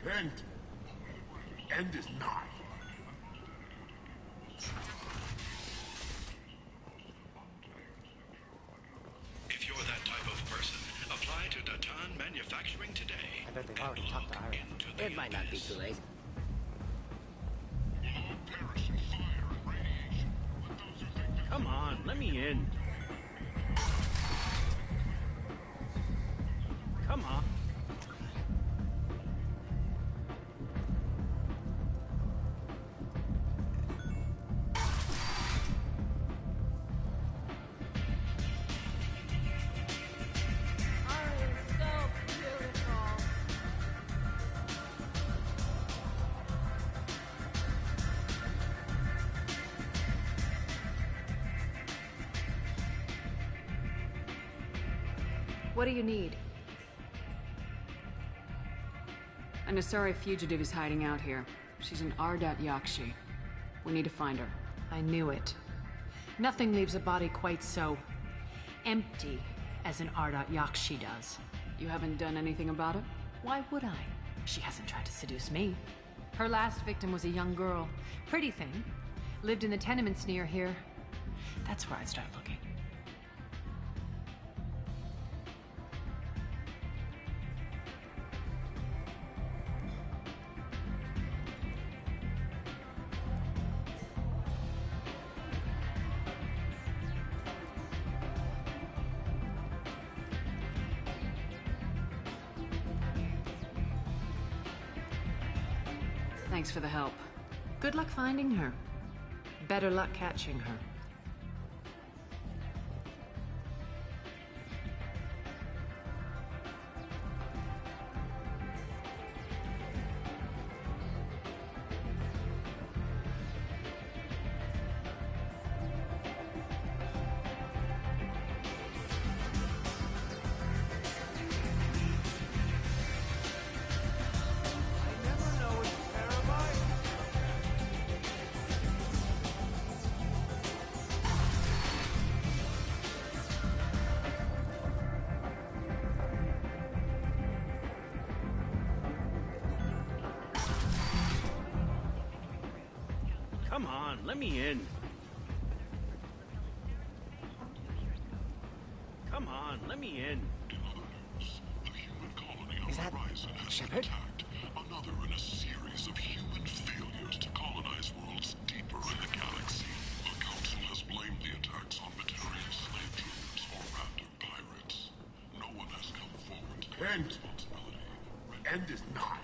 Repent. End is nigh. If you're that type of person, apply to Datan Manufacturing today. I bet they've already talked to Arya. It might not be too late. Come on, let me in. Come on. What do you need? An Asari fugitive is hiding out here. She's an Ardat Yakshi. We need to find her. I knew it. Nothing leaves a body quite so empty as an Ardat Yakshi does. You haven't done anything about it? Why would I? She hasn't tried to seduce me. Her last victim was a young girl. Pretty thing. Lived in the tenements near here. That's where I'd start looking. Thanks for the help. Good luck finding her. Better luck catching her. Come on, let me in. Come on, let me in. Is that Shepard? Another in a series of human failures to colonize worlds deeper in the galaxy. The Council has blamed the attacks on Batarian slave traders or Raptor pirates. No one has come forward to take responsibility. End is nigh.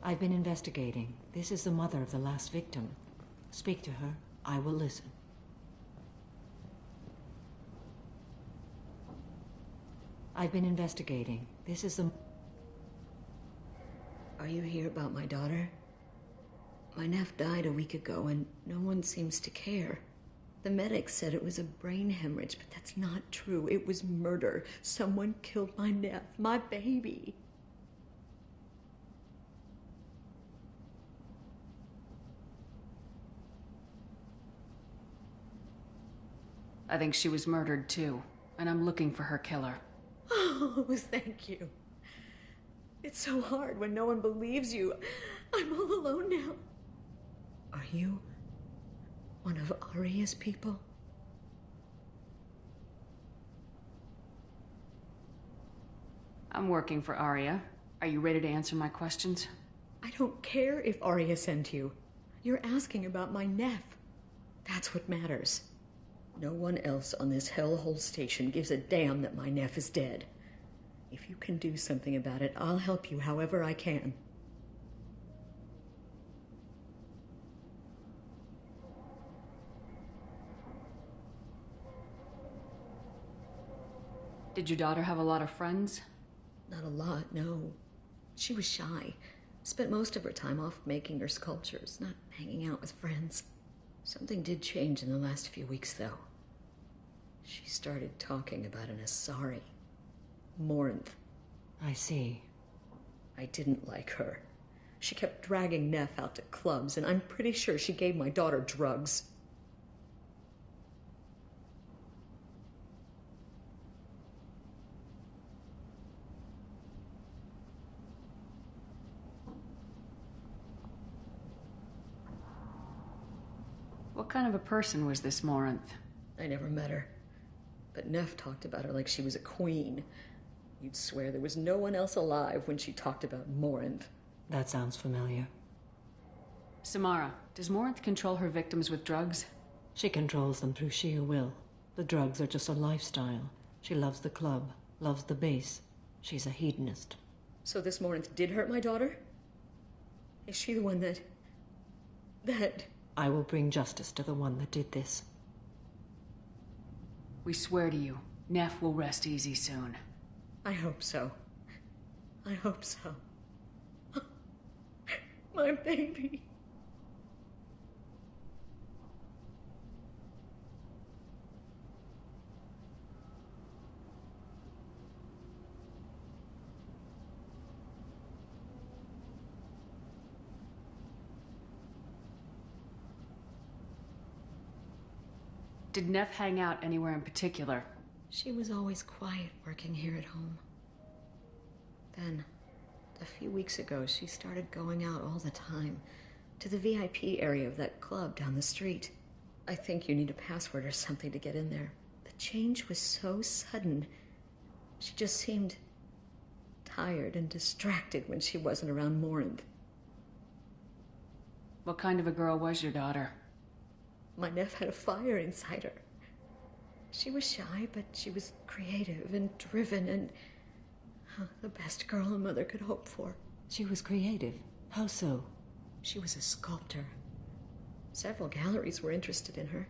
I've been investigating. This is the mother of the last victim. Speak to her. I will listen. I've been investigating. This is the... Are you here about my daughter? My nephew died a week ago and no one seems to care. The medics said it was a brain hemorrhage, but that's not true. It was murder. Someone killed my nephew, my baby. I think she was murdered too, and I'm looking for her killer. Oh, thank you. It's so hard when no one believes you. I'm all alone now. Are you one of Aria's people? I'm working for Aria. Are you ready to answer my questions? I don't care if Aria sent you. You're asking about my Neff. That's what matters. No one else on this hellhole station gives a damn that my Neff is dead. If you can do something about it, I'll help you however I can. Did your daughter have a lot of friends? Not a lot, no. She was shy. Spent most of her time off making her sculptures, not hanging out with friends. Something did change in the last few weeks, though. She started talking about an Asari. Morinth. I see. I didn't like her. She kept dragging Neff out to clubs, and I'm pretty sure she gave my daughter drugs. What kind of a person was this Morinth? I never met her. But Neff talked about her like she was a queen. You'd swear there was no one else alive when she talked about Morinth. That sounds familiar. Samara, does Morinth control her victims with drugs? She controls them through sheer will. The drugs are just a lifestyle. She loves the club, loves the base. She's a hedonist. So this Morinth did hurt my daughter? Is she the one that... I will bring justice to the one that did this. We swear to you, Neff will rest easy soon. I hope so. I hope so. My baby. Did Neff hang out anywhere in particular? She was always quiet working here at home. Then, a few weeks ago, she started going out all the time to the VIP area of that club down the street. I think you need a password or something to get in there. The change was so sudden. She just seemed tired and distracted when she wasn't around Morinth. What kind of a girl was your daughter? My Neff had a fire inside her. She was shy, but she was creative and driven and the best girl a mother could hope for. She was creative. How so? She was a sculptor. Several galleries were interested in her.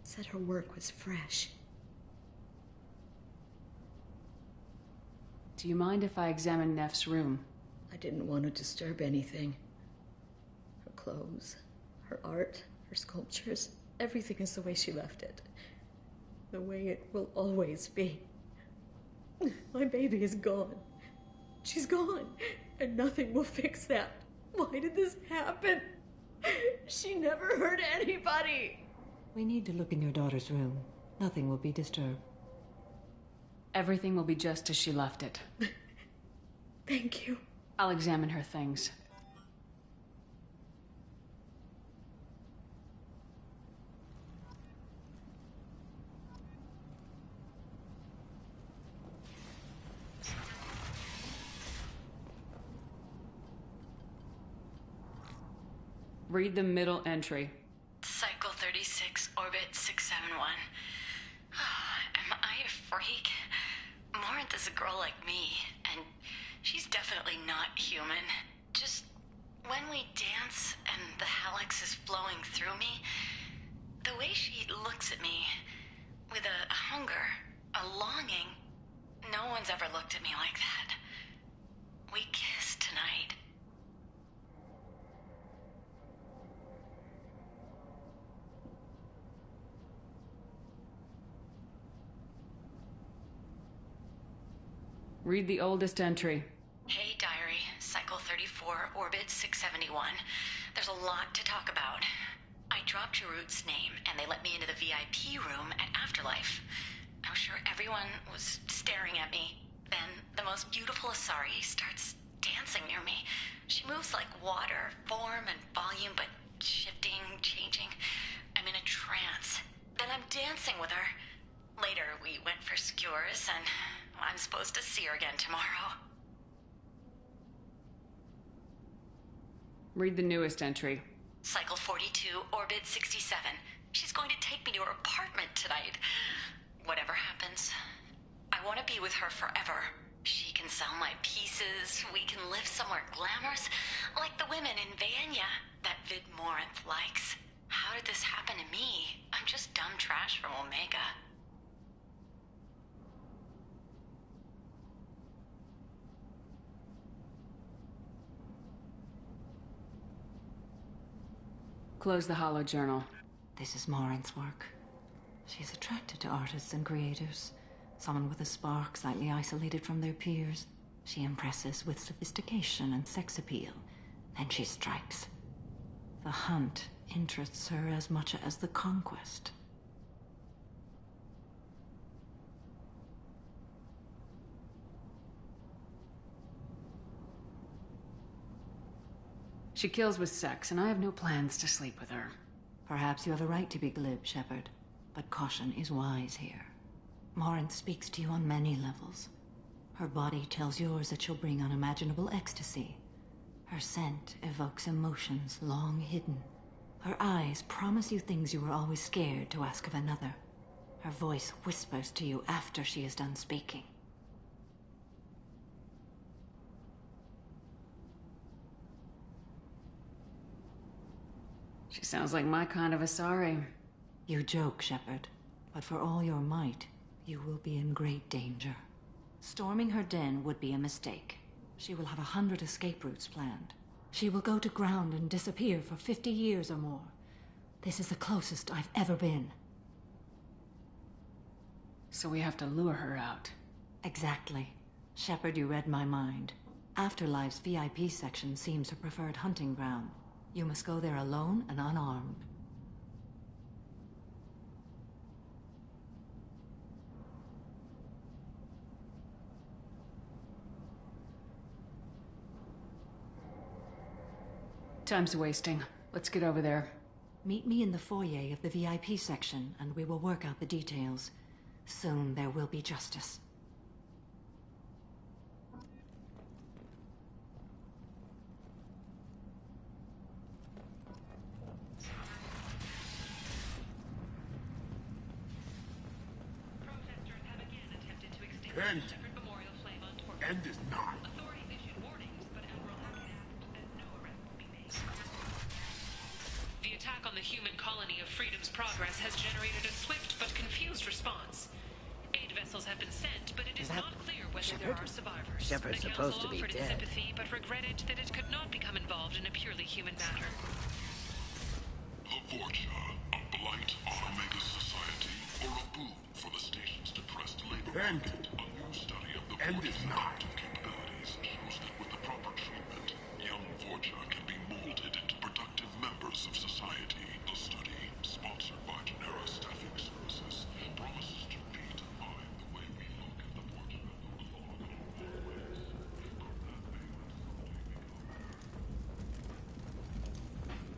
Said her work was fresh. Do you mind if I examine Neff's room? I didn't want to disturb anything. Her clothes, her art, her sculptures, everything is the way she left it. The way it will always be. My baby is gone. She's gone, and nothing will fix that. Why did this happen? She never hurt anybody. We need to look in your daughter's room. Nothing will be disturbed. Everything will be just as she left it. Thank you. I'll examine her things. Read the middle entry. Cycle 36, orbit 671. Am I a freak? Morinth is a girl like me, and she's definitely not human. Just when we dance and the Hallex is flowing through me, the way she looks at me with a hunger, a longing, no one's ever looked at me like that. We kiss tonight. Read the oldest entry. Hey, diary. Cycle 34, orbit 671. There's a lot to talk about. I dropped Jarut's name, and they let me into the VIP room at Afterlife. I was sure everyone was staring at me. Then the most beautiful Asari starts dancing near me. She moves like water, form and volume, but shifting, changing. I'm in a trance. Then I'm dancing with her. Later, we went for skewers, and I'm supposed to see her again tomorrow. Read the newest entry. Cycle 42, Orbit 67. She's going to take me to her apartment tonight. Whatever happens, I want to be with her forever. She can sell my pieces. We can live somewhere glamorous, like the women in Vanya that Vid Morinth likes. How did this happen to me? I'm just dumb trash from Omega. Close the Hollow Journal. This is Morinth's work. She's attracted to artists and creators. Someone with a spark, slightly isolated from their peers. She impresses with sophistication and sex appeal. Then she strikes. The hunt interests her as much as the conquest. She kills with sex, and I have no plans to sleep with her. Perhaps you have a right to be glib, Shepard, but caution is wise here. Morinth speaks to you on many levels. Her body tells yours that she'll bring unimaginable ecstasy. Her scent evokes emotions long hidden. Her eyes promise you things you were always scared to ask of another. Her voice whispers to you after she is done speaking. She sounds like my kind of Asari. You joke, Shepard, but for all your might, you will be in great danger. Storming her den would be a mistake. She will have 100 escape routes planned. She will go to ground and disappear for 50 years or more. This is the closest I've ever been. So we have to lure her out. Exactly. Shepard, you read my mind. Afterlife's VIP section seems her preferred hunting ground. You must go there alone and unarmed. Time's wasting. Let's get over there. Meet me in the foyer of the VIP section, and we will work out the details. Soon there will be justice. End is not. The attack on the human colony of Freedom's Progress has generated a swift but confused response. 8 vessels have been sent, but it is not clear whether there are survivors. Shepard's the supposed Council to be offered dead. its sympathy, but regretted that it could not become involved in a purely human matter. The Vorcha, a blight on Omega's society, or a boon for the station's depressed labor market. A new study of the Vorcha's adaptive capabilities shows that with the proper treatment, young Vorcha can be molded into productive members of society. The study, sponsored by Genera Staffing Services, promises to redefine the way we look at the Vorcha who belong always.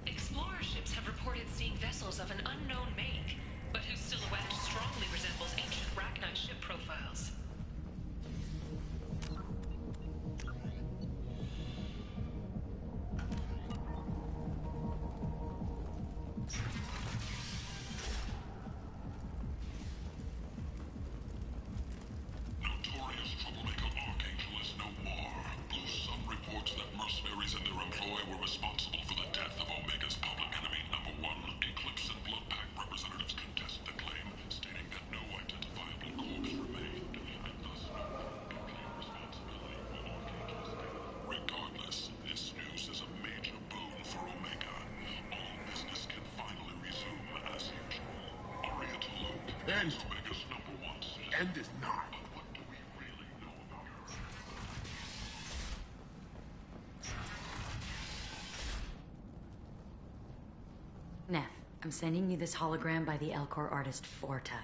Explorer ships have reported seeing vessels of an unknown make, but whose silhouette strongly resembles ancient Rachni ship profiles. Notorious troublemaker Archangel is no more. Blue Sun reports that mercenaries and their employ were responsible for the death of Omega's public enemy #1. Eclipse and Bloodpack representatives contest the claim, stating that no identifiable corpse remained, and thus no one can claim responsibility for Archangel's death. Regardless, this news is a major boon for Omega. All business can finally resume as usual. Aria T'Loak is Omega's #1 citizen. End is not. But what do we really know about her? Neff, I'm sending you this hologram by the Elcor artist Forta.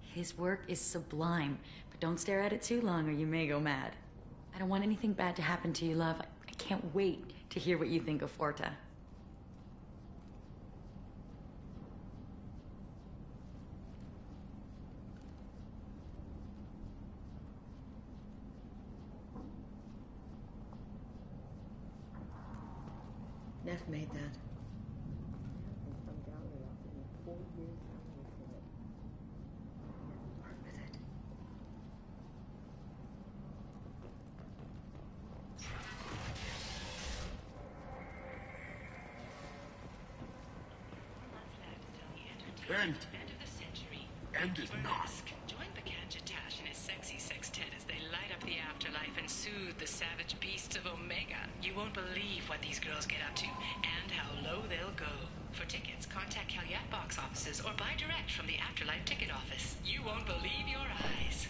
His work is sublime, but don't stare at it too long or you may go mad. I don't want anything bad to happen to you, love. I can't wait to hear what you think of Forta. Neff made that. Part with it. End. End of the century. End is not. Join Bakanja-Tash and his sexy sextet as they light up the afterlife and soothe the savage beasts of Omega. You won't believe what these girls get up to and how low they'll go. For tickets, contact Calyat box offices or buy direct from the Afterlife ticket office. You won't believe your eyes.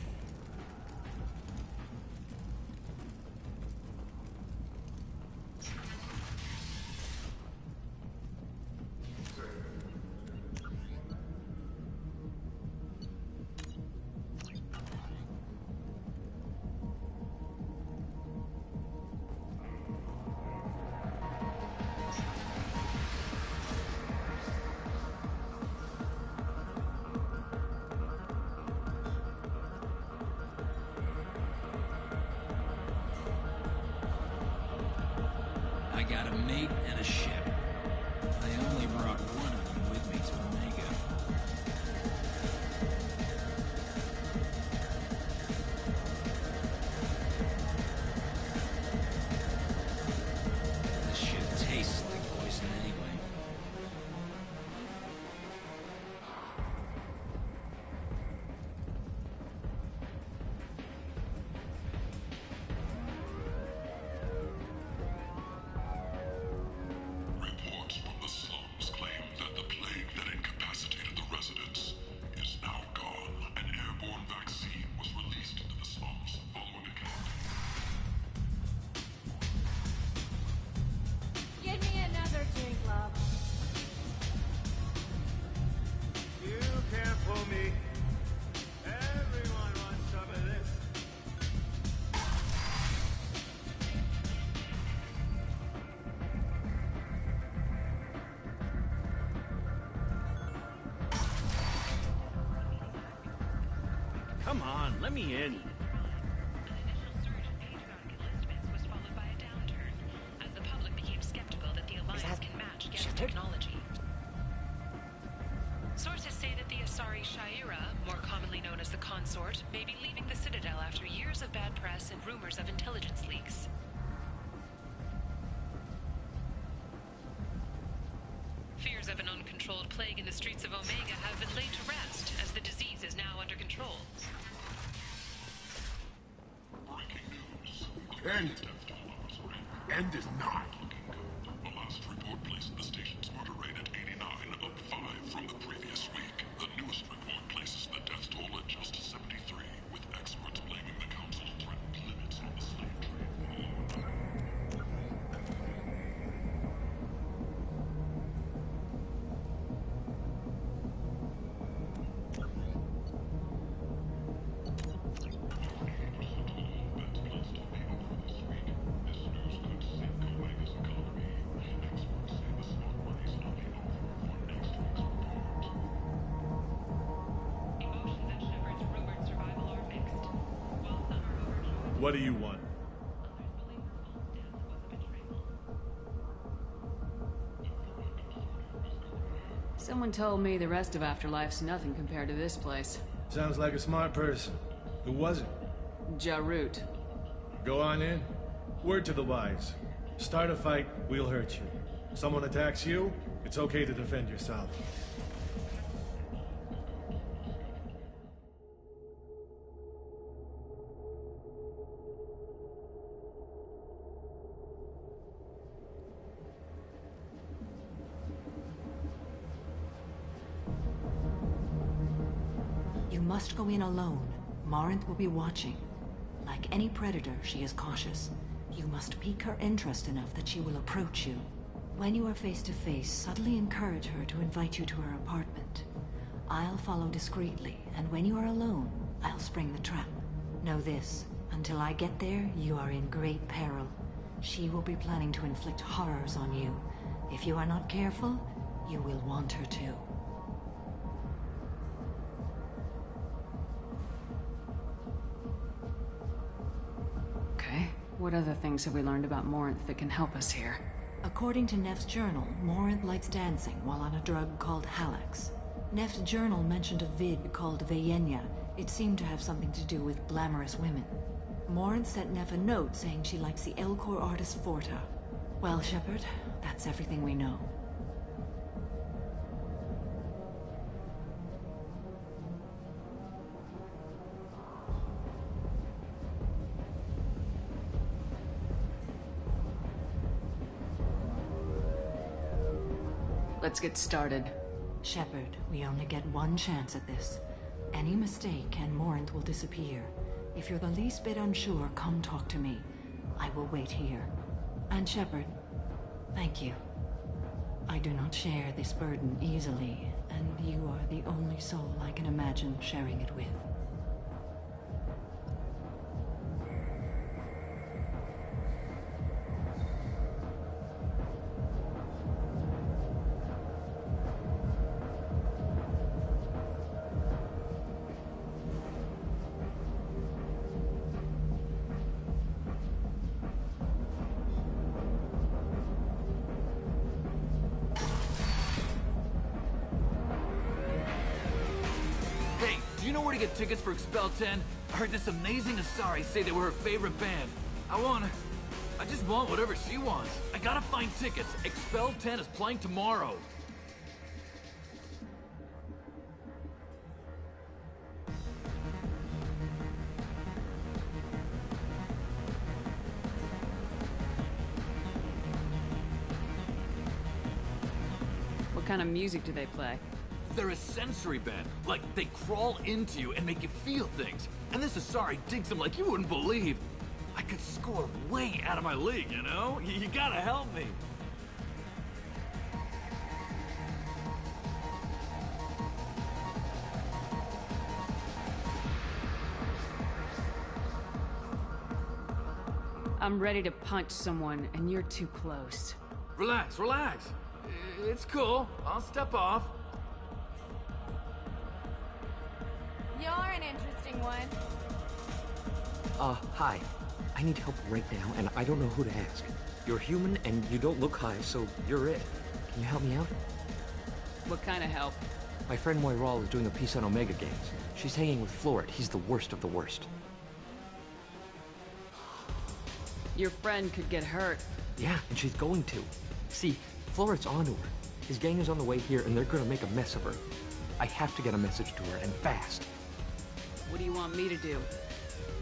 I got a mate and a ship. I only brought one of them with me to Omega. This shit tastes like poison anyway. Reports from the slums claim that the plague that incapacitated the residents is now gone. An airborne vaccine was released into the slums following a countdown. Give me another drink, love. You can't fool me. Everyone wants some of this. Come on, let me in. Was followed by a downturn as the public became skeptical that the Alliance can match Geth technology. Sources say that the Asari Sha'ira, more commonly known as the Consort, may be leaving the Citadel after years of bad press and rumors of intelligence leaks. Fears of an uncontrolled plague in the streets of Omega have been laid to rest, as the disease is now under control. End. End is not. The last report placed the station's murder rate at 89, up 5 from the previous week. The newest report places the death toll at just 73, with experts blaming the Council's threatened limits on the slave trade. What do you want? Someone told me the rest of Afterlife's nothing compared to this place. Sounds like a smart person. Who was it? Jarut. Go on in. Word to the wise. Start a fight, we'll hurt you. Someone attacks you, it's okay to defend yourself. You must go in alone. Morinth will be watching. Like any predator, she is cautious. You must pique her interest enough that she will approach you. When you are face to face, subtly encourage her to invite you to her apartment. I'll follow discreetly, and when you are alone, I'll spring the trap. Know this, until I get there, you are in great peril. She will be planning to inflict horrors on you. If you are not careful, you will want her to. Okay, what other things have we learned about Morinth that can help us here? According to Neff's journal, Morinth likes dancing while on a drug called Halax. Neff's journal mentioned a vid called Vayenya. It seemed to have something to do with glamorous women. Morinth sent Neff a note saying she likes the Elcor artist Forta. Well, Shepard, that's everything we know. Let's get started. Shepard, we only get one chance at this. Any mistake and Morinth will disappear. If you're the least bit unsure, come talk to me. I will wait here. And Shepard, thank you. I do not share this burden easily, and you are the only soul I can imagine sharing it with. To get tickets for Expel 10. I heard this amazing Asari say they were her favorite band. I just want whatever she wants. I gotta find tickets. Expel 10 is playing tomorrow. What kind of music do they play? They're a sensory band. Like, they crawl into you and make you feel things. And this Asari digs them like you wouldn't believe. I could score way out of my league, you know? You gotta help me. I'm ready to punch someone, and you're too close. Relax, relax. It's cool. I'll step off. You're an interesting one. Hi. I need help right now, and I don't know who to ask. You're human, and you don't look high, so you're it. Can you help me out? What kind of help? My friend Moiral is doing a piece on Omega Games. She's hanging with Florid. He's the worst of the worst. Your friend could get hurt. Yeah, and she's going to. See, Florid's onto her. His gang is on the way here, and they're gonna make a mess of her. I have to get a message to her, and fast. What do you want me to do?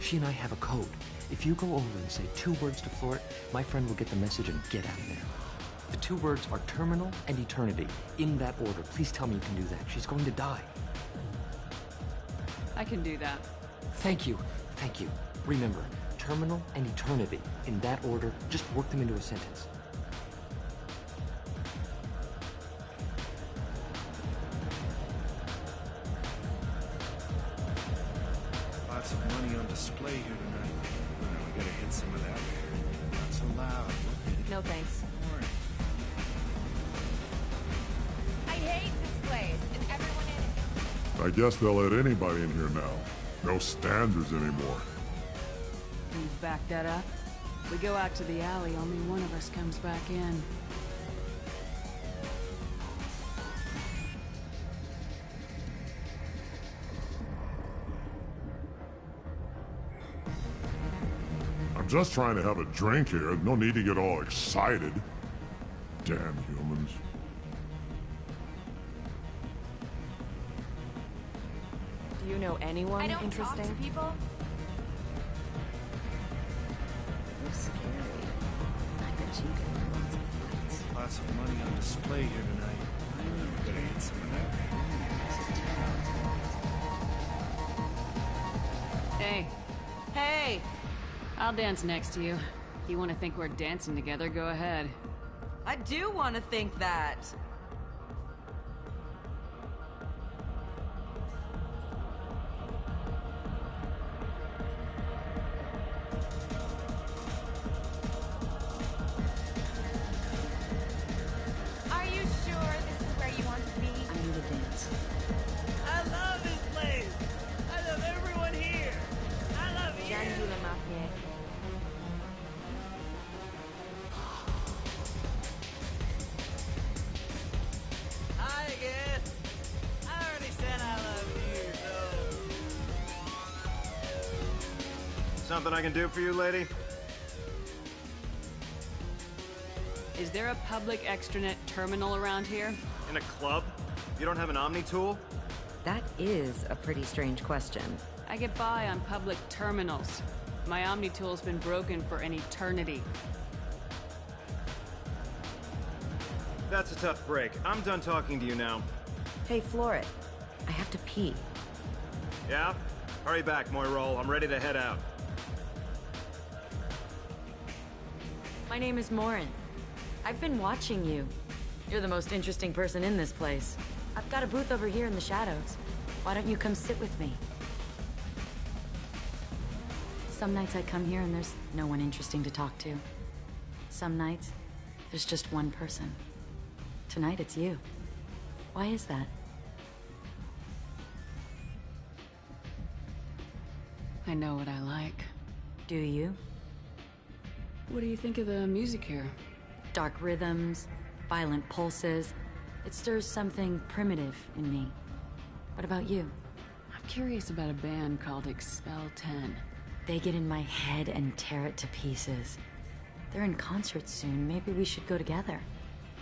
She and I have a code. If you go over and say 2 words to Florid, my friend will get the message and get out of there. The 2 words are terminal and eternity. In that order. Please tell me you can do that. She's going to die. I can do that. Thank you. Thank you. Remember, terminal and eternity. In that order, just work them into a sentence. Lots of money on display here tonight. We gotta hit some of that. Not so loud. No thanks. I hate this place and everyone in it. I guess they'll let anybody in here now. No standards anymore. Can you back that up? We go out to the alley, only one of us comes back in. I'm just trying to have a drink here. No need to get all excited. Damn humans. Do you know anyone interesting? Talk to people. You're scary. I bet you get lots of fights. Lots of money on display here tonight. We gotta hit some of that. Hey. Hey! I'll dance next to you. If you want to think we're dancing together, go ahead. I do want to think that. Are you sure this is where you want to be? I need a dance. I love this place. I love everyone here. I love you. Jandula Mafia. Hi again. I already said I love you, so... Something I can do for you, lady? Is there a public extranet terminal around here? In a club? You don't have an Omni tool? That is a pretty strange question. I get by on public terminals. My Omni tool's been broken for an eternity. That's a tough break. I'm done talking to you now. Hey, Floret. I have to pee. Yeah? Hurry back, Moirol. I'm ready to head out. My name is Morin. I've been watching you. You're the most interesting person in this place. I've got a booth over here in the shadows. Why don't you come sit with me? Some nights I come here and there's no one interesting to talk to. Some nights, there's just one person. Tonight it's you. Why is that? I know what I like. Do you? What do you think of the music here? Dark rhythms, violent pulses. It stirs something primitive in me. What about you? I'm curious about a band called Expel 10. They get in my head and tear it to pieces. They're in concert soon. Maybe we should go together.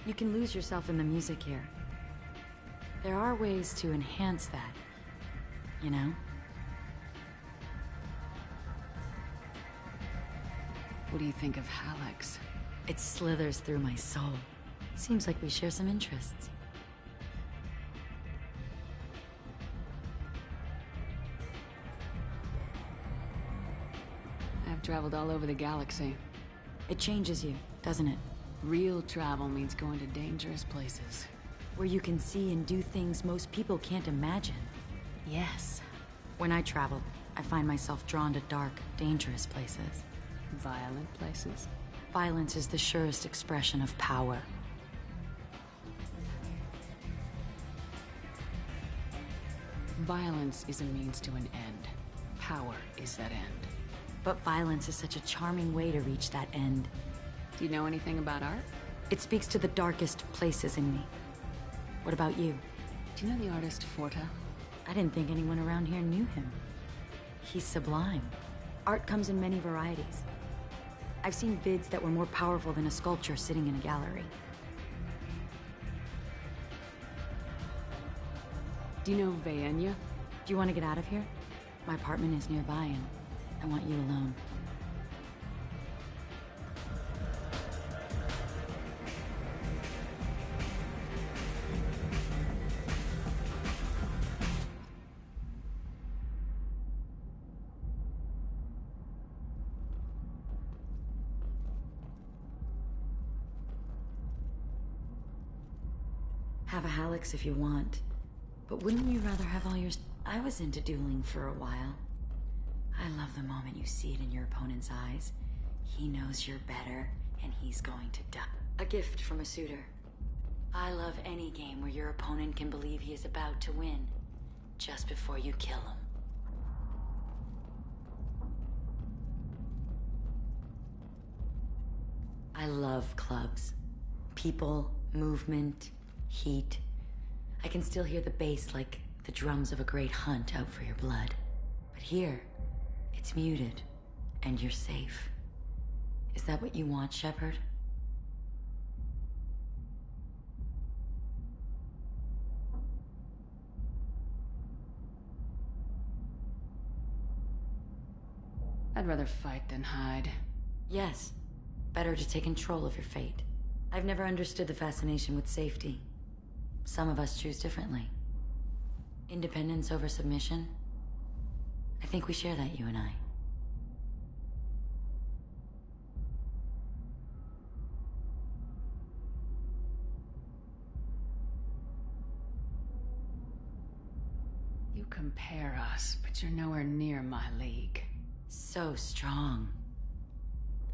You can lose yourself in the music here. There are ways to enhance that, you know? What do you think of Hallex? It slithers through my soul. Seems like we share some interests. I've traveled all over the galaxy. It changes you, doesn't it? Real travel means going to dangerous places. Where you can see and do things most people can't imagine. Yes. When I travel, I find myself drawn to dark, dangerous places. Violent places? Violence is the surest expression of power. Violence is a means to an end. Power is that end. But violence is such a charming way to reach that end. Do you know anything about art? It speaks to the darkest places in me. What about you? Do you know the artist Forta? I didn't think anyone around here knew him. He's sublime. Art comes in many varieties. I've seen vids that were more powerful than a sculpture sitting in a gallery. Do you know Vaenya? Do you want to get out of here? My apartment is nearby and I want you alone. Have a Hallex if you want. But wouldn't you rather have all yours? I was into dueling for a while. I love the moment you see it in your opponent's eyes. He knows you're better, and he's going to die. A gift from a suitor. I love any game where your opponent can believe he is about to win, just before you kill him. I love clubs. People, movement, heat. I can still hear the bass like the drums of a great hunt out for your blood. But here, it's muted, and you're safe. Is that what you want, Shepard? I'd rather fight than hide. Yes. Better to take control of your fate. I've never understood the fascination with safety. Some of us choose differently. Independence over submission? I think we share that, you and I. compare us, but you're nowhere near my league. So strong.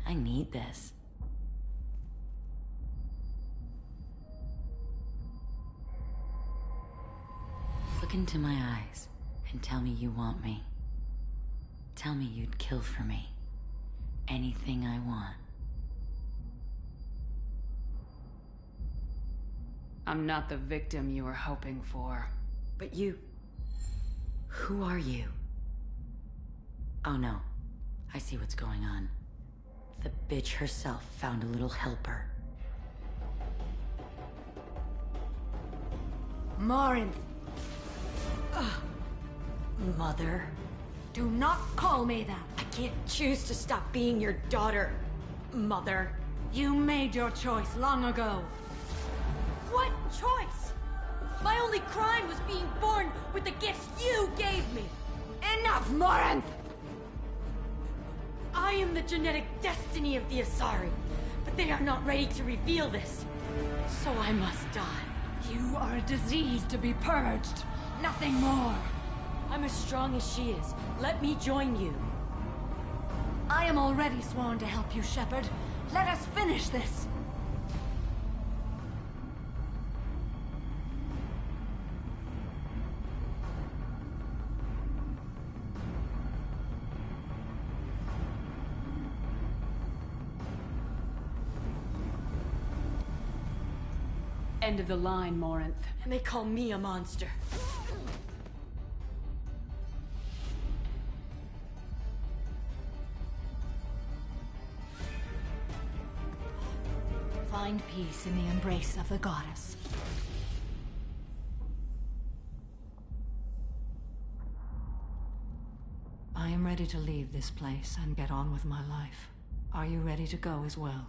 I need this. Look into my eyes and tell me you want me. Tell me you'd kill for me. Anything I want. I'm not the victim you were hoping for. But you... Who are you? Oh no. I see what's going on. The bitch herself found a little helper. Morinth! Mother? Do not call me that! I can't choose to stop being your daughter, Mother. You made your choice long ago. What choice? My only crime was being born with the gifts you gave me! Enough, Morinth! I am the genetic destiny of the Asari, but they are not ready to reveal this. So I must die. You are a disease to be purged. Nothing more. I'm as strong as she is. Let me join you. I am already sworn to help you, Shepard. Let us finish this. End of the line, Morinth. And they call me a monster. Find peace in the embrace of the goddess. I am ready to leave this place and get on with my life. Are you ready to go as well?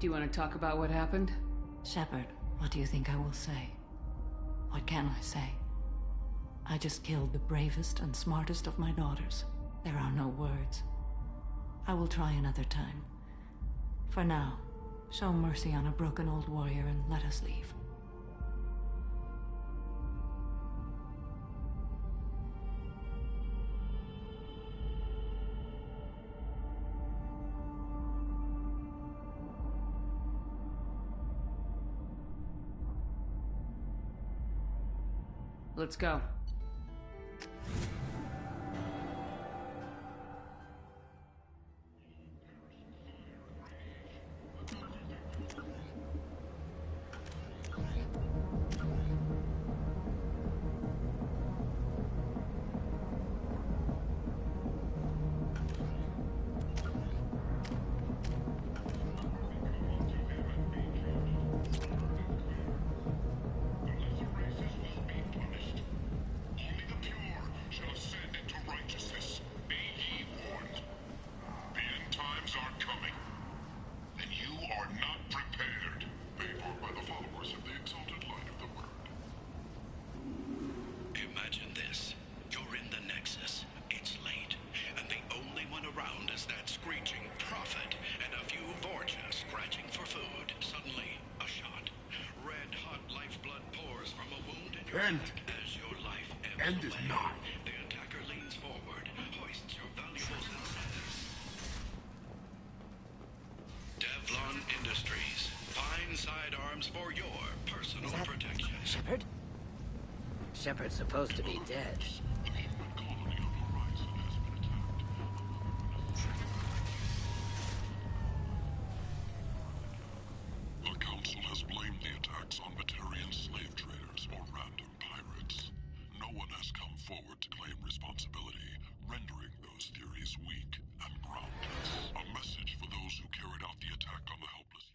Do you want to talk about what happened? Shepard, what do you think I will say? What can I say? I just killed the bravest and smartest of my daughters. There are no words. I will try another time. For now, show mercy on a broken old warrior and let us leave. Let's go. End is not. The attacker leans forward, hoists your valuables and says... Devlon Industries. Fine sidearms for your personal protection. Shepard? Shepard's supposed to be dead. The Council has blamed the attacks on Batarian slave traders or random pirates. No one has come forward to claim responsibility, rendering those theories weak and groundless. A message for those who carried out the attack on the helpless